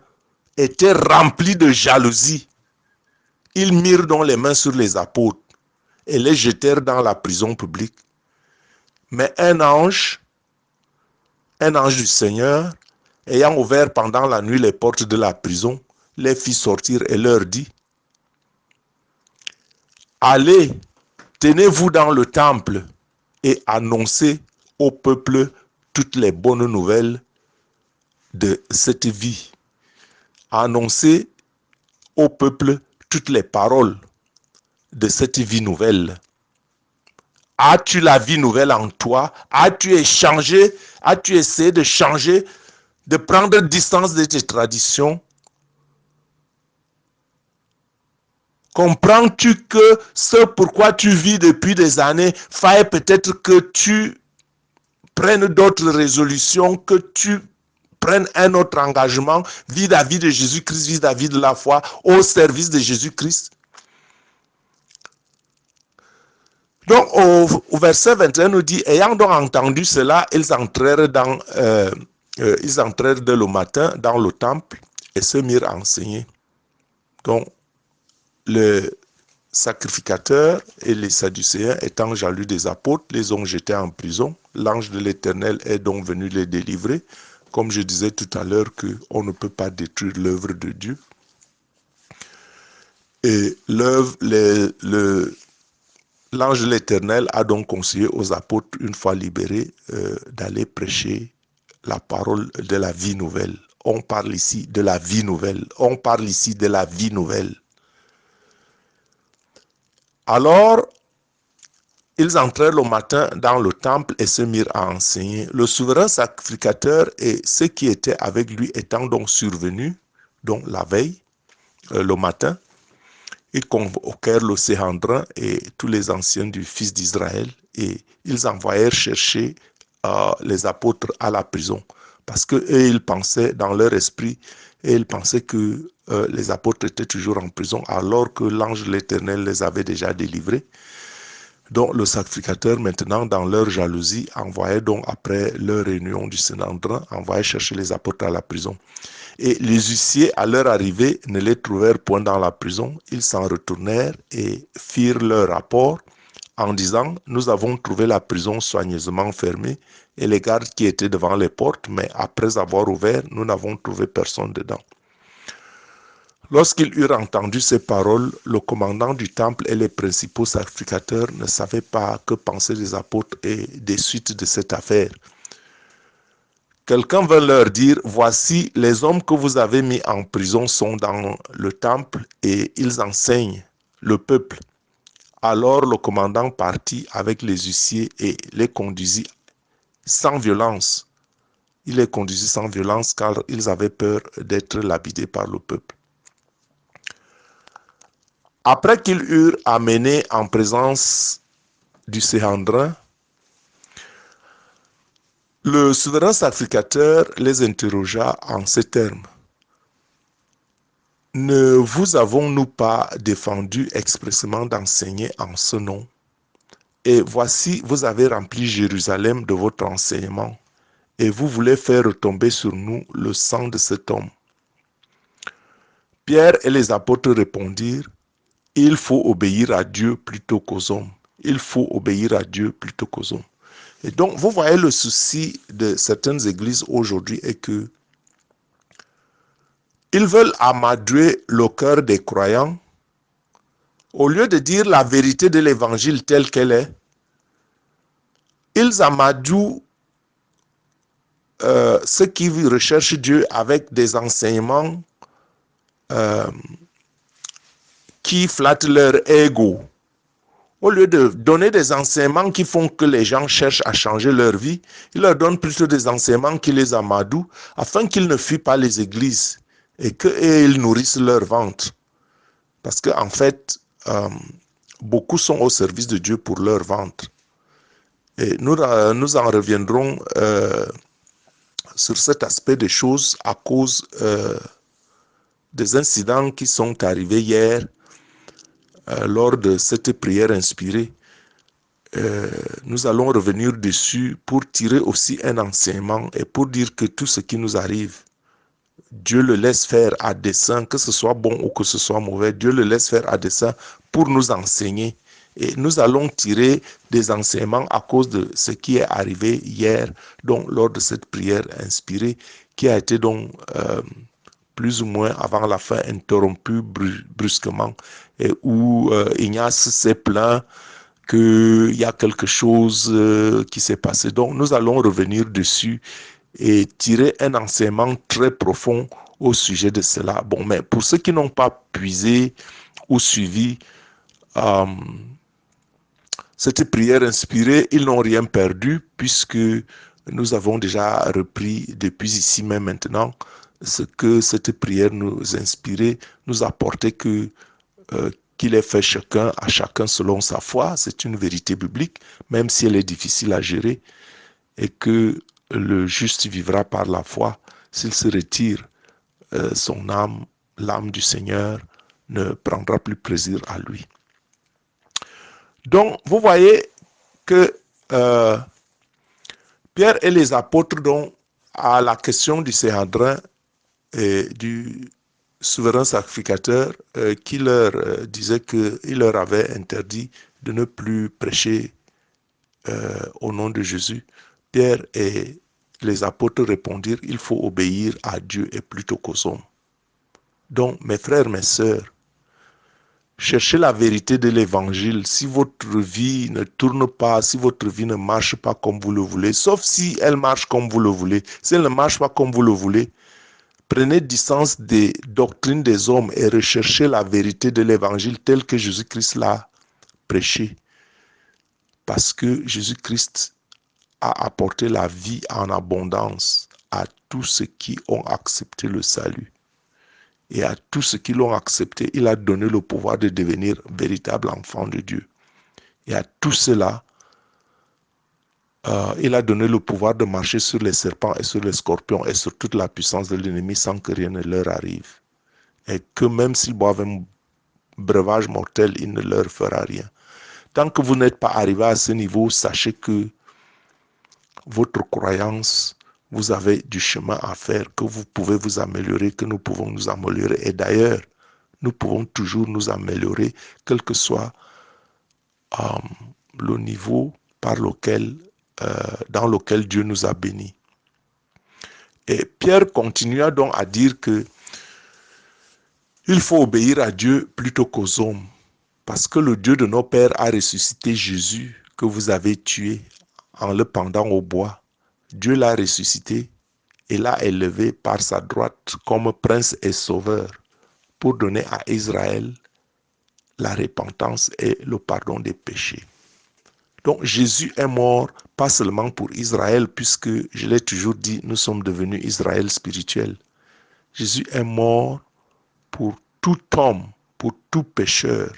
étaient remplis de jalousie. Ils mirent donc les mains sur les apôtres et les jetèrent dans la prison publique. Mais un ange du Seigneur, ayant ouvert pendant la nuit les portes de la prison, les fit sortir et leur dit, « Allez, tenez-vous dans le temple et annoncez au peuple toutes les bonnes nouvelles de cette vie. » Annoncez au peuple toutes les paroles de cette vie nouvelle. As-tu la vie nouvelle en toi? As-tu échangé? As-tu essayé de changer, de prendre distance de tes traditions? Comprends-tu que ce pourquoi tu vis depuis des années, faille peut-être que tu prennes d'autres résolutions, que tu prennes un autre engagement vis-à-vis de Jésus-Christ, vis-à-vis de la foi, au service de Jésus-Christ? Donc au verset 21 nous dit, ayant donc entendu cela, ils entrèrent dès le matin dans le temple et se mirent à enseigner. Donc le sacrificateur et les Sadducéens, étant jaloux des apôtres, les ont jetés en prison. L'ange de l'Éternel est donc venu les délivrer. Comme je disais tout à l'heure qu'on ne peut pas détruire l'œuvre de Dieu. Et l'ange de l'Éternel a donc conseillé aux apôtres, une fois libérés, d'aller prêcher la parole de la vie nouvelle. On parle ici de la vie nouvelle. On parle ici de la vie nouvelle. Alors, ils entrèrent le matin dans le temple et se mirent à enseigner. Le souverain sacrificateur et ceux qui étaient avec lui étant donc survenus, donc la veille, le matin, ils convoquèrent le Sanhédrin et tous les anciens du fils d'Israël et ils envoyèrent chercher les apôtres à la prison. Parce qu'eux, ils pensaient dans leur esprit, et ils pensaient que les apôtres étaient toujours en prison alors que l'ange de l'Éternel les avait déjà délivrés. Donc le sacrificateur maintenant, dans leur jalousie, envoyait donc après leur réunion du Sanhédrin, envoyait chercher les apôtres à la prison. Et les huissiers, à leur arrivée, ne les trouvèrent point dans la prison. Ils s'en retournèrent et firent leur rapport en disant, nous avons trouvé la prison soigneusement fermée et les gardes qui étaient devant les portes, mais après avoir ouvert, nous n'avons trouvé personne dedans. Lorsqu'ils eurent entendu ces paroles, le commandant du temple et les principaux sacrificateurs ne savaient pas que penser des apôtres et des suites de cette affaire. Quelqu'un vint leur dire, voici les hommes que vous avez mis en prison sont dans le temple et ils enseignent le peuple. Alors le commandant partit avec les huissiers et les conduisit sans violence. Il les conduisit sans violence car ils avaient peur d'être lapidés par le peuple. Après qu'ils eurent amené en présence du Sanhédrin, le souverain sacrificateur les interrogea en ces termes. Ne vous avons-nous pas défendu expressément d'enseigner en ce nom? Et voici, vous avez rempli Jérusalem de votre enseignement, et vous voulez faire retomber sur nous le sang de cet homme. Pierre et les apôtres répondirent, il faut obéir à Dieu plutôt qu'aux hommes. Il faut obéir à Dieu plutôt qu'aux hommes. Et donc, vous voyez le souci de certaines églises aujourd'hui est que ils veulent amadouer le cœur des croyants au lieu de dire la vérité de l'évangile telle qu'elle est. Ils amadouent ceux qui recherchent Dieu avec des enseignements qui flattent leur ego. Au lieu de donner des enseignements qui font que les gens cherchent à changer leur vie, ils leur donnent plutôt des enseignements qui les amadouent afin qu'ils ne fuient pas les églises et qu'ils nourrissent leur ventre. Parce qu'en fait, beaucoup sont au service de Dieu pour leur ventre. Et nous en reviendrons sur cet aspect des choses à cause des incidents qui sont arrivés hier lors de cette prière inspirée. Nous allons revenir dessus pour tirer aussi un enseignement et pour dire que tout ce qui nous arrive, Dieu le laisse faire à dessein, que ce soit bon ou que ce soit mauvais, Dieu le laisse faire à dessein pour nous enseigner. Et nous allons tirer des enseignements à cause de ce qui est arrivé hier, donc lors de cette prière inspirée, qui a été donc plus ou moins avant la fin interrompue brusquement, et où Ignace s'est plaint qu'il y a quelque chose qui s'est passé. Donc nous allons revenir dessus et tirer un enseignement très profond au sujet de cela. Bon, mais pour ceux qui n'ont pas puisé ou suivi cette prière inspirée, ils n'ont rien perdu puisque nous avons déjà repris depuis ici même maintenant ce que cette prière nous inspirait, nous apportait qu'il ait fait chacun à chacun selon sa foi. C'est une vérité biblique, même si elle est difficile à gérer, et que le juste vivra par la foi. S'il se retire, son âme, l'âme du Seigneur, ne prendra plus plaisir à lui. Donc, vous voyez que Pierre et les apôtres, donc, à la question du Sanhédrin et du souverain sacrificateur qui leur disait qu'il leur avait interdit de ne plus prêcher au nom de Jésus, Pierre et les apôtres répondirent, il faut obéir à Dieu et plutôt qu'aux hommes. Donc, mes frères, mes sœurs, cherchez la vérité de l'évangile. Si votre vie ne tourne pas, si votre vie ne marche pas comme vous le voulez, sauf si elle marche comme vous le voulez, si elle ne marche pas comme vous le voulez, prenez distance des doctrines des hommes et recherchez la vérité de l'évangile tel que Jésus-Christ l'a prêché. Parce que Jésus-Christ a apporté la vie en abondance à tous ceux qui ont accepté le salut. Et à tous ceux qui l'ont accepté, il a donné le pouvoir de devenir véritable enfant de Dieu. Et à tous ceux-là, il a donné le pouvoir de marcher sur les serpents et sur les scorpions et sur toute la puissance de l'ennemi sans que rien ne leur arrive. Et que même s'ils boivent un breuvage mortel, il ne leur fera rien. Tant que vous n'êtes pas arrivé à ce niveau, sachez que votre croyance, vous avez du chemin à faire, que vous pouvez vous améliorer, que nous pouvons nous améliorer. Et d'ailleurs, nous pouvons toujours nous améliorer, quel que soit le niveau dans lequel Dieu nous a bénis. Et Pierre continua donc à dire que il faut obéir à Dieu plutôt qu'aux hommes, parce que le Dieu de nos pères a ressuscité Jésus que vous avez tué en le pendant au bois. Dieu l'a ressuscité et l'a élevé par sa droite comme prince et sauveur pour donner à Israël la repentance et le pardon des péchés. Donc Jésus est mort pas seulement pour Israël, puisque je l'ai toujours dit, nous sommes devenus Israël spirituel. Jésus est mort pour tout homme, pour tout pécheur,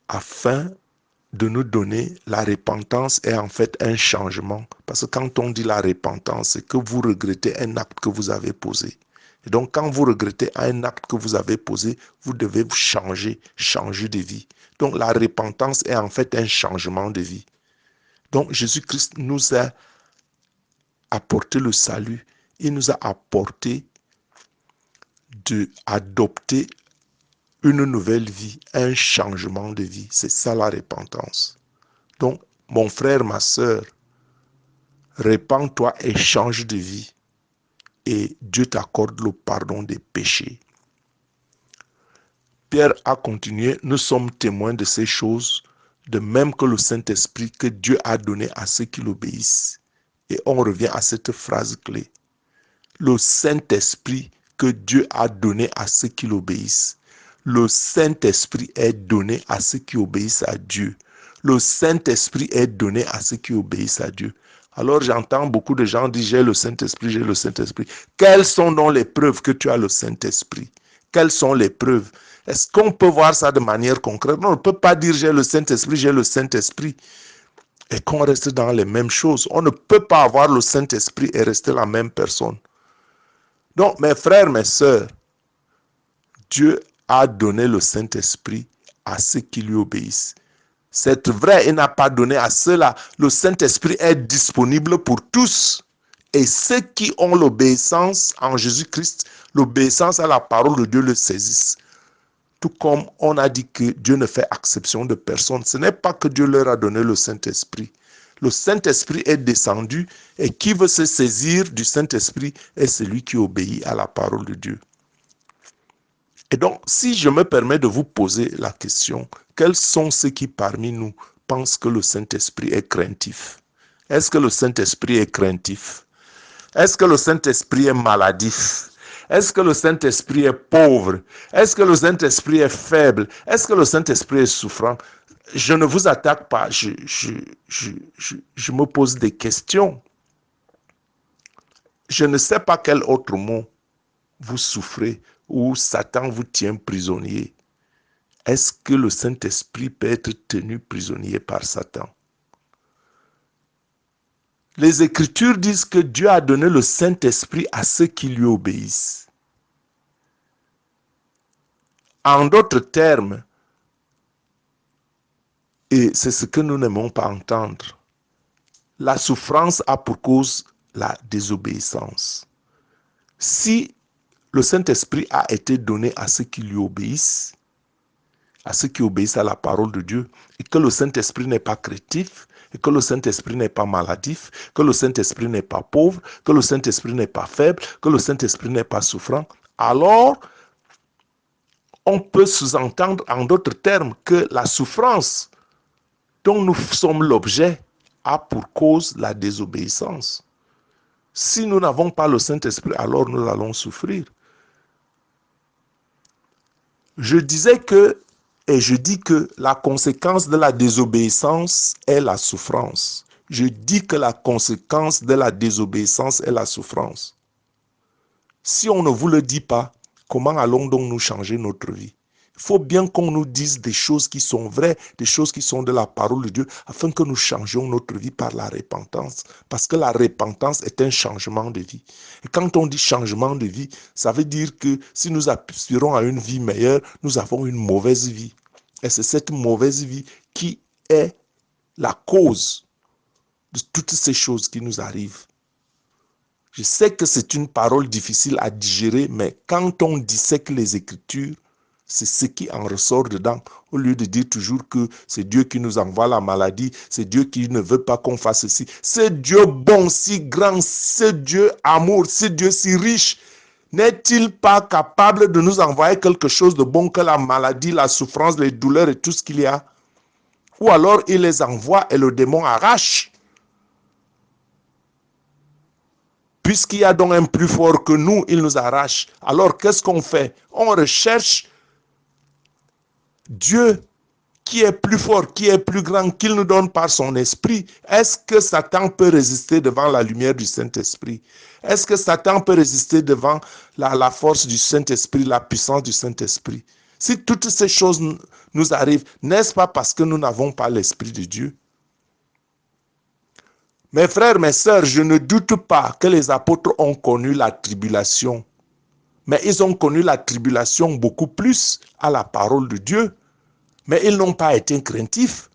afin de nous donner la repentance est en fait un changement. Parce que quand on dit la repentance, c'est que vous regrettez un acte que vous avez posé. Et donc quand vous regrettez un acte que vous avez posé, vous devez vous changer de vie. Donc la repentance est en fait un changement de vie. Donc Jésus-Christ nous a apporté le salut. Il nous a apporté d'adopter une nouvelle vie, un changement de vie. C'est ça la repentance. Donc, mon frère, ma sœur, répands-toi et change de vie. Et Dieu t'accorde le pardon des péchés. Pierre a continué, nous sommes témoins de ces choses, de même que le Saint-Esprit que Dieu a donné à ceux qui l'obéissent. Et on revient à cette phrase clé. Le Saint-Esprit que Dieu a donné à ceux qui l'obéissent. Le Saint-Esprit est donné à ceux qui obéissent à Dieu. Le Saint-Esprit est donné à ceux qui obéissent à Dieu. Alors j'entends beaucoup de gens dire, j'ai le Saint-Esprit, j'ai le Saint-Esprit. Quelles sont donc les preuves que tu as le Saint-Esprit? Quelles sont les preuves? Est-ce qu'on peut voir ça de manière concrète? Non, on ne peut pas dire, j'ai le Saint-Esprit, j'ai le Saint-Esprit. Et qu'on reste dans les mêmes choses. On ne peut pas avoir le Saint-Esprit et rester la même personne. Donc, mes frères, mes sœurs, Dieu a donné le Saint-Esprit à ceux qui lui obéissent. C'est vrai, il n'a pas donné à ceux-là. Le Saint-Esprit est disponible pour tous. Et ceux qui ont l'obéissance en Jésus-Christ, l'obéissance à la parole de Dieu le saisissent. Tout comme on a dit que Dieu ne fait exception de personne. Ce n'est pas que Dieu leur a donné le Saint-Esprit. Le Saint-Esprit est descendu et qui veut se saisir du Saint-Esprit est celui qui obéit à la parole de Dieu. Et donc, si je me permets de vous poser la question, quels sont ceux qui parmi nous pensent que le Saint-Esprit est craintif? Est-ce que le Saint-Esprit est craintif? Est-ce que le Saint-Esprit est maladif? Est-ce que le Saint-Esprit est pauvre? Est-ce que le Saint-Esprit est faible? Est-ce que le Saint-Esprit est souffrant? Je ne vous attaque pas, je me pose des questions. Je ne sais pas quel autre mot vous souffrez ou Satan vous tient prisonnier. Est-ce que le Saint-Esprit peut être tenu prisonnier par Satan? Les Écritures disent que Dieu a donné le Saint-Esprit à ceux qui lui obéissent. En d'autres termes, et c'est ce que nous n'aimons pas entendre, la souffrance a pour cause la désobéissance. Si le Saint-Esprit a été donné à ceux qui lui obéissent, à ceux qui obéissent à la parole de Dieu, et que le Saint-Esprit n'est pas craintif, et que le Saint-Esprit n'est pas maladif, que le Saint-Esprit n'est pas pauvre, que le Saint-Esprit n'est pas faible, que le Saint-Esprit n'est pas souffrant, alors on peut sous-entendre en d'autres termes que la souffrance dont nous sommes l'objet a pour cause la désobéissance. Si nous n'avons pas le Saint-Esprit, alors nous allons souffrir. Je disais que, et je dis que la conséquence de la désobéissance est la souffrance. Je dis que la conséquence de la désobéissance est la souffrance. Si on ne vous le dit pas, comment allons donc nous changer notre vie? Il faut bien qu'on nous dise des choses qui sont vraies, des choses qui sont de la parole de Dieu, afin que nous changions notre vie par la repentance. Parce que la repentance est un changement de vie. Et quand on dit changement de vie, ça veut dire que si nous aspirons à une vie meilleure, nous avons une mauvaise vie. Et c'est cette mauvaise vie qui est la cause de toutes ces choses qui nous arrivent. Je sais que c'est une parole difficile à digérer, mais quand on dissèque les Écritures, c'est ce qui en ressort dedans. Au lieu de dire toujours que c'est Dieu qui nous envoie la maladie, c'est Dieu qui ne veut pas qu'on fasse ceci. C'est Dieu bon, si grand, c'est Dieu amour, c'est Dieu si riche. N'est-il pas capable de nous envoyer quelque chose de bon que la maladie, la souffrance, les douleurs et tout ce qu'il y a? Ou alors il les envoie et le démon arrache. Puisqu'il y a donc un plus fort que nous, il nous arrache. Alors qu'est-ce qu'on fait? On recherche Dieu qui est plus fort, qui est plus grand, qu'il nous donne par son esprit. Est-ce que Satan peut résister devant la lumière du Saint-Esprit? Est-ce que Satan peut résister devant la force du Saint-Esprit, la puissance du Saint-Esprit? Si toutes ces choses nous arrivent, n'est-ce pas parce que nous n'avons pas l'Esprit de Dieu? Mes frères, mes sœurs, je ne doute pas que les apôtres ont connu la tribulation. Mais ils ont connu la tribulation beaucoup plus à la parole de Dieu. Mais ils n'ont pas été craintifs.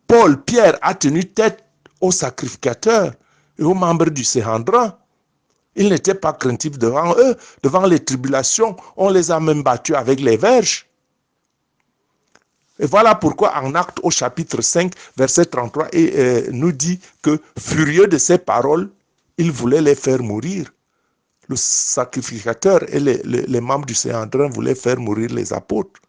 Paul, Pierre a tenu tête aux sacrificateurs et aux membres du Sanhédrin. Ils n'étaient pas craintifs devant eux. Devant les tribulations, on les a même battus avec les verges. Et voilà pourquoi en Actes au chapitre 5, verset 33, nous dit que furieux de ces paroles, il voulait les faire mourir. Le sacrificateur et les membres du Sanhédrin voulaient faire mourir les apôtres.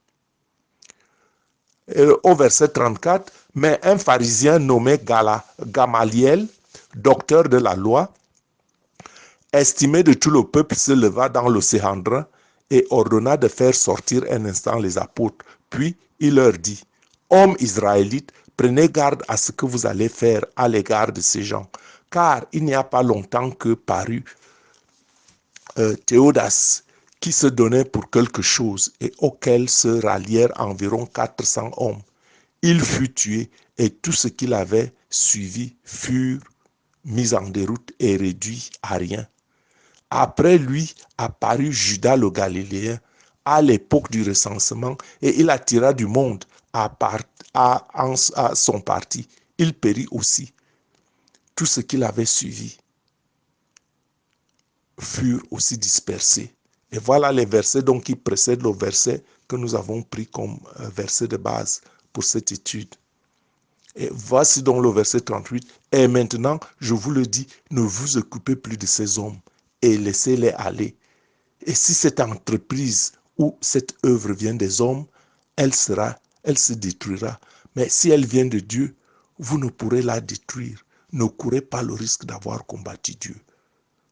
Et au verset 34, mais un pharisien nommé Gamaliel, docteur de la loi, estimé de tout le peuple, se leva dans le Sanhédrin et ordonna de faire sortir un instant les apôtres. Puis il leur dit, hommes israélites, prenez garde à ce que vous allez faire à l'égard de ces gens, car il n'y a pas longtemps que parut Théodas, qui se donnait pour quelque chose et auquel se rallièrent environ 400 hommes. Il fut tué et tout ce qu'il avait suivi furent mis en déroute et réduits à rien. Après lui apparut Judas le Galiléen à l'époque du recensement et il attira du monde à son parti. Il périt aussi. Tout ce qu'il avait suivi furent aussi dispersés. Et voilà les versets donc qui précèdent le verset que nous avons pris comme verset de base pour cette étude. Et voici donc le verset 38. Et maintenant, je vous le dis, ne vous occupez plus de ces hommes et laissez-les aller. Et si cette entreprise ou cette œuvre vient des hommes, elle se détruira. Mais si elle vient de Dieu, vous ne pourrez la détruire. Ne courez pas le risque d'avoir combattu Dieu.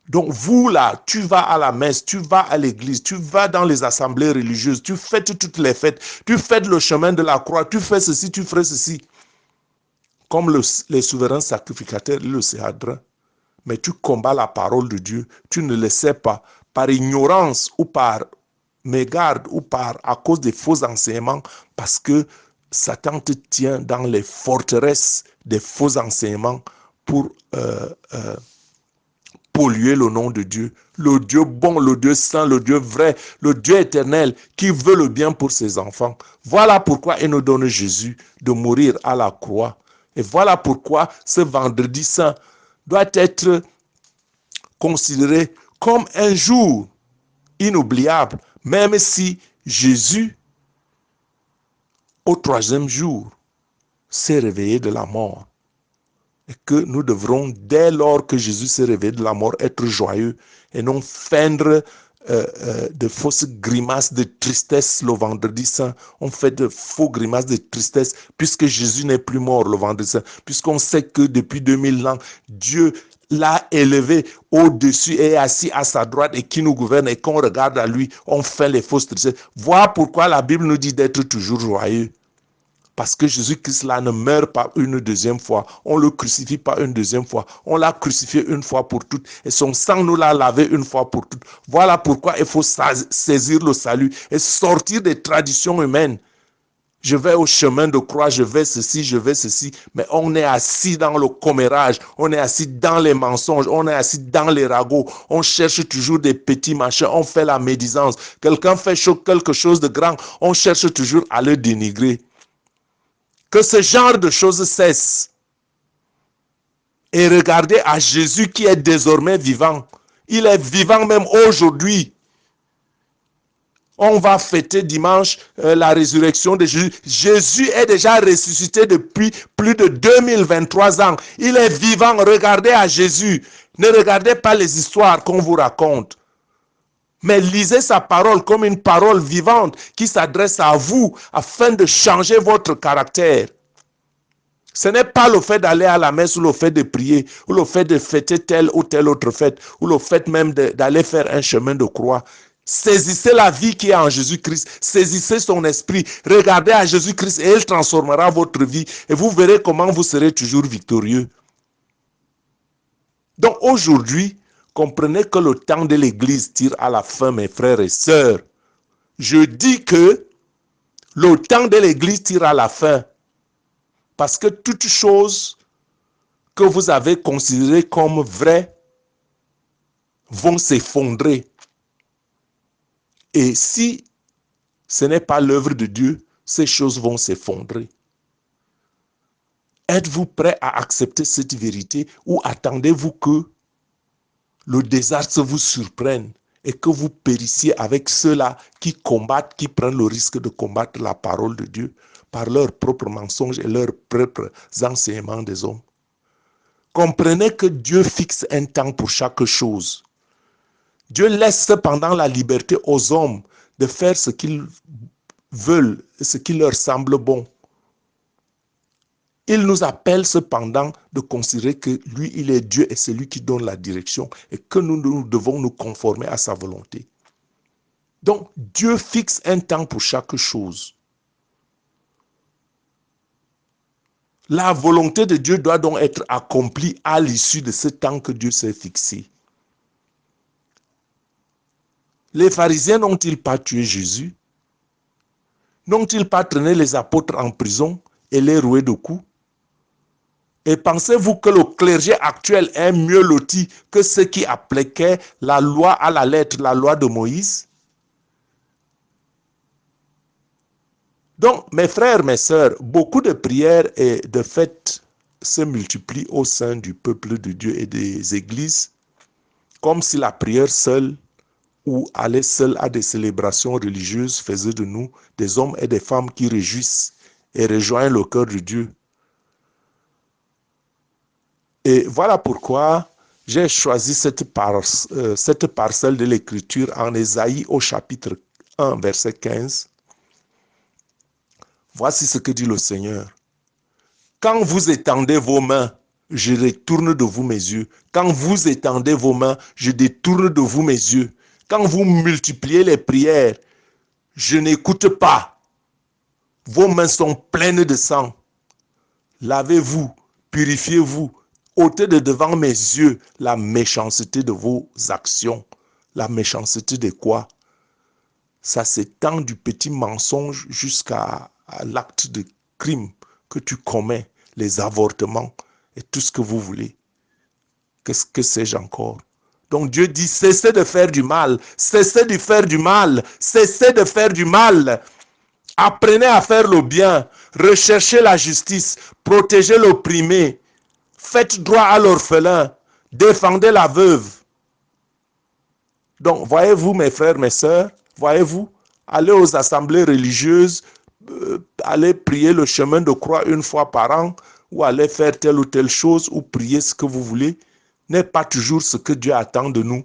Donc vous là, tu vas à la messe, tu vas à l'église, tu vas dans les assemblées religieuses, tu fêtes toutes les fêtes, tu fêtes le chemin de la croix, tu fais ceci, tu ferais ceci. Comme les souverains sacrificateurs et le Sanhédrin. Mais tu combats la parole de Dieu, tu ne le sais pas, par ignorance ou par mégarde ou à cause des faux enseignements, parce que Satan te tient dans les forteresses des faux enseignements pour polluer le nom de Dieu. Le Dieu bon, le Dieu saint, le Dieu vrai, le Dieu éternel qui veut le bien pour ses enfants. Voilà pourquoi il nous donne Jésus de mourir à la croix. Et voilà pourquoi ce vendredi saint doit être considéré comme un jour inoubliable, même si Jésus, au 3e jour, s'est réveillé de la mort. Et que nous devrons, dès lors que Jésus s'est réveillé de la mort, être joyeux et non feindre de fausses grimaces de tristesse le vendredi saint. On fait de faux grimaces de tristesse puisque Jésus n'est plus mort le vendredi saint. Puisqu'on sait que depuis 2000 ans, Dieu l'a élevé au-dessus et assis à sa droite et qui nous gouverne et qu'on regarde à lui, on fait les fausses tristesses. Voilà pourquoi la Bible nous dit d'être toujours joyeux. Parce que Jésus-Christ là ne meurt pas une deuxième fois. On ne le crucifie pas une deuxième fois. On l'a crucifié une fois pour toutes. Et son sang nous l'a lavé une fois pour toutes. Voilà pourquoi il faut saisir le salut et sortir des traditions humaines. Je vais au chemin de croix, je vais ceci, je vais ceci. Mais on est assis dans le commérage, on est assis dans les mensonges, on est assis dans les ragots. On cherche toujours des petits machins, on fait la médisance. Quelqu'un fait quelque chose de grand, on cherche toujours à le dénigrer. Que ce genre de choses cesse. Et regardez à Jésus qui est désormais vivant. Il est vivant même aujourd'hui. On va fêter dimanche la résurrection de Jésus. Jésus est déjà ressuscité depuis plus de 2023 ans. Il est vivant. Regardez à Jésus. Ne regardez pas les histoires qu'on vous raconte. Mais lisez sa parole comme une parole vivante qui s'adresse à vous afin de changer votre caractère. Ce n'est pas le fait d'aller à la messe ou le fait de prier ou le fait de fêter telle ou telle autre fête ou le fait même d'aller faire un chemin de croix. Saisissez la vie qui est en Jésus-Christ. Saisissez son esprit. Regardez à Jésus-Christ et il transformera votre vie. Et vous verrez comment vous serez toujours victorieux. Donc aujourd'hui, comprenez que le temps de l'église tire à la fin, mes frères et sœurs. Je dis que le temps de l'église tire à la fin. Parce que toutes choses que vous avez considérées comme vraies vont s'effondrer. Et si ce n'est pas l'œuvre de Dieu, ces choses vont s'effondrer. Êtes-vous prêt à accepter cette vérité ou attendez-vous que le désastre vous surprenne et que vous périssiez avec ceux-là qui combattent, qui prennent le risque de combattre la parole de Dieu par leurs propres mensonges et leurs propres enseignements des hommes? Comprenez que Dieu fixe un temps pour chaque chose. Dieu laisse cependant la liberté aux hommes de faire ce qu'ils veulent, ce qui leur semble bon. Il nous appelle cependant de considérer que lui, il est Dieu et c'est lui qui donne la direction et que nous devons nous conformer à sa volonté. Donc, Dieu fixe un temps pour chaque chose. La volonté de Dieu doit donc être accomplie à l'issue de ce temps que Dieu s'est fixé. Les pharisiens n'ont-ils pas tué Jésus? N'ont-ils pas traîné les apôtres en prison et les roué de coups? Et pensez-vous que le clergé actuel est mieux loti que ceux qui appliquaient la loi à la lettre, la loi de Moïse? Donc, mes frères, mes sœurs, beaucoup de prières et de fêtes se multiplient au sein du peuple de Dieu et des églises, comme si la prière seule ou aller seul à des célébrations religieuses faisait de nous des hommes et des femmes qui réjouissent et rejoignent le cœur de Dieu. Et voilà pourquoi j'ai choisi cette parcelle de l'écriture en Ésaïe au chapitre 1, verset 15. Voici ce que dit le Seigneur. Quand vous étendez vos mains, je détourne de vous mes yeux. Quand vous étendez vos mains, je détourne de vous mes yeux. Quand vous multipliez les prières, je n'écoute pas. Vos mains sont pleines de sang. Lavez-vous, purifiez-vous. Ôtez de devant mes yeux la méchanceté de vos actions. La méchanceté de quoi? Ça s'étend du petit mensonge jusqu'à l'acte de crime que tu commets, les avortements et tout ce que vous voulez. Qu'est-ce que sais-je encore? Donc Dieu dit, cessez de faire du mal, cessez de faire du mal, cessez de faire du mal. Apprenez à faire le bien, recherchez la justice, protégez l'opprimé, faites droit à l'orphelin, défendez la veuve. Donc, voyez-vous mes frères, mes sœurs, voyez-vous, allez aux assemblées religieuses, allez prier le chemin de croix une fois par an, ou allez faire telle ou telle chose, ou prier ce que vous voulez, n'est pas toujours ce que Dieu attend de nous.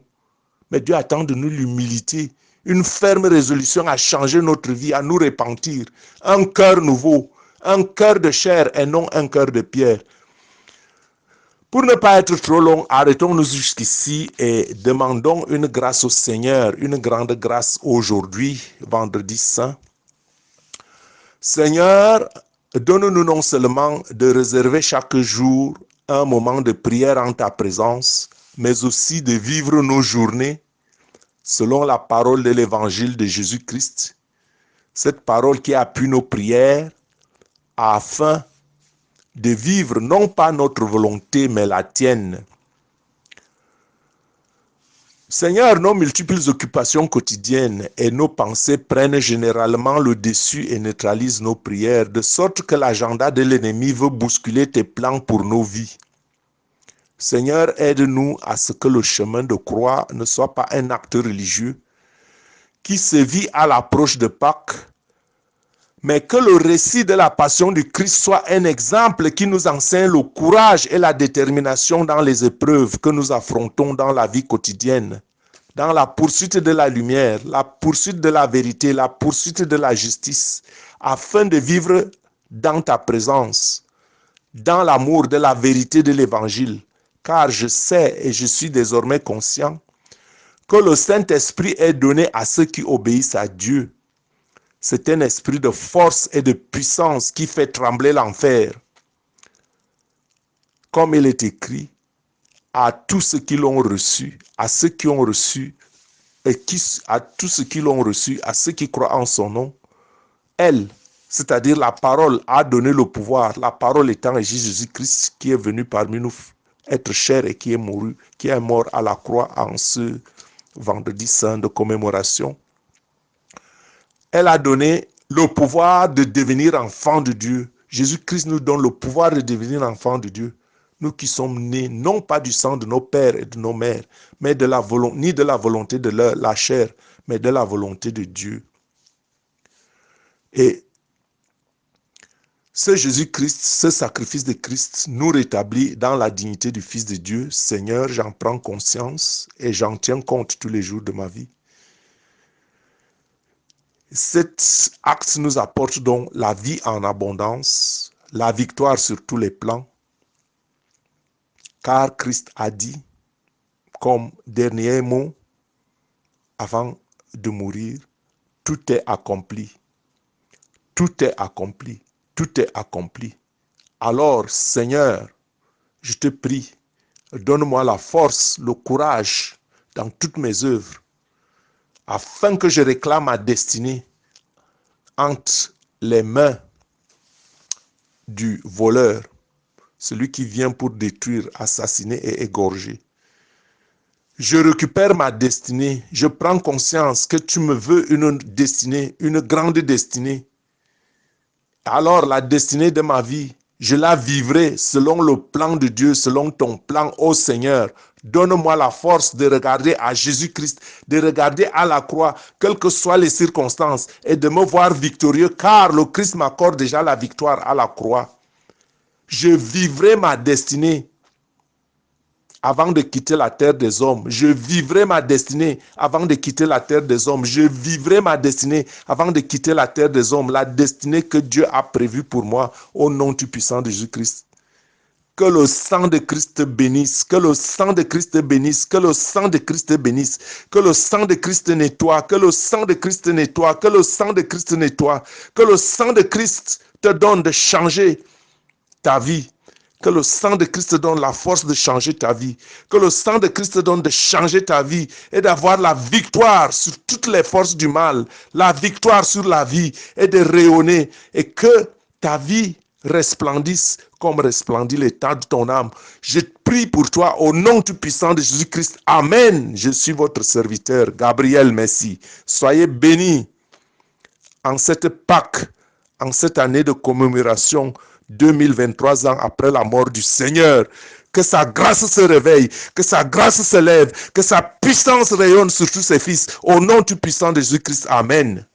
Mais Dieu attend de nous l'humilité, une ferme résolution à changer notre vie, à nous repentir, un cœur nouveau, un cœur de chair et non un cœur de pierre. Pour ne pas être trop long, arrêtons-nous jusqu'ici et demandons une grâce au Seigneur, une grande grâce aujourd'hui, vendredi saint. Seigneur, donne-nous non seulement de réserver chaque jour un moment de prière en ta présence, mais aussi de vivre nos journées selon la parole de l'évangile de Jésus-Christ, Cette parole qui appuie nos prières afin de vivre non pas notre volonté, mais la tienne. Seigneur, nos multiples occupations quotidiennes et nos pensées prennent généralement le dessus et neutralisent nos prières, de sorte que l'agenda de l'ennemi veut bousculer tes plans pour nos vies. Seigneur, aide-nous à ce que le chemin de croix ne soit pas un acte religieux qui se vit à l'approche de Pâques, mais que le récit de la passion du Christ soit un exemple qui nous enseigne le courage et la détermination dans les épreuves que nous affrontons dans la vie quotidienne, dans la poursuite de la lumière, la poursuite de la vérité, la poursuite de la justice, afin de vivre dans ta présence, dans l'amour de la vérité de l'évangile. Car je sais et je suis désormais conscient que le Saint-Esprit est donné à ceux qui obéissent à Dieu. C'est un esprit de force et de puissance qui fait trembler l'enfer. Comme il est écrit, à tous ceux qui l'ont reçu, à ceux qui ont reçu, à tous ceux qui l'ont reçu, à ceux qui croient en son nom, elle, c'est-à-dire la parole, a donné le pouvoir. La parole étant Jésus-Christ qui est venu parmi nous être chair et qui est mort à la croix en ce vendredi saint de commémoration. Elle a donné le pouvoir de devenir enfant de Dieu. Jésus-Christ nous donne le pouvoir de devenir enfant de Dieu. Nous qui sommes nés, non pas du sang de nos pères et de nos mères, mais ni de la volonté de la chair, mais de la volonté de Dieu. Et ce Jésus-Christ, ce sacrifice de Christ nous rétablit dans la dignité du Fils de Dieu. Seigneur, j'en prends conscience et j'en tiens compte tous les jours de ma vie. Cet acte nous apporte donc la vie en abondance, la victoire sur tous les plans, car Christ a dit, comme dernier mot, avant de mourir, tout est accompli. Tout est accompli. Tout est accompli. Alors, Seigneur, je te prie, donne-moi la force, le courage dans toutes mes œuvres, afin que je réclame ma destinée entre les mains du voleur, celui qui vient pour détruire, assassiner et égorger. Je récupère ma destinée, je prends conscience que tu me veux une destinée, une grande destinée. Alors la destinée de ma vie, je la vivrai selon le plan de Dieu, selon ton plan, ô Seigneur. Donne-moi la force de regarder à Jésus-Christ, de regarder à la croix, quelles que soient les circonstances, et de me voir victorieux, car le Christ m'accorde déjà la victoire à la croix. Je vivrai ma destinée avant de quitter la terre des hommes. Je vivrai ma destinée avant de quitter la terre des hommes. Je vivrai ma destinée avant de quitter la terre des hommes. La destinée que Dieu a prévue pour moi au nom du puissant de Jésus-Christ. Que le sang de Christ te bénisse, que le sang de Christ te bénisse, que le sang de Christ te bénisse, que le sang de Christ te nettoie, que le sang de Christ te nettoie, que le sang de Christ te nettoie, que le sang de Christ te donne de changer ta vie. Que le sang de Christ te donne la force de changer ta vie. Que le sang de Christ te donne de changer ta vie et d'avoir la victoire sur toutes les forces du mal, la victoire sur la vie et de rayonner et que ta vie resplendisse comme resplendit l'état de ton âme. Je prie pour toi au nom tout puissant de Jésus-Christ. Amen. Je suis votre serviteur, Gabriel Messi. Soyez bénis en cette Pâques, en cette année de commémoration 2023 ans après la mort du Seigneur. Que sa grâce se réveille, que sa grâce se lève, que sa puissance rayonne sur tous ses fils. Au nom tout puissant de Jésus-Christ. Amen.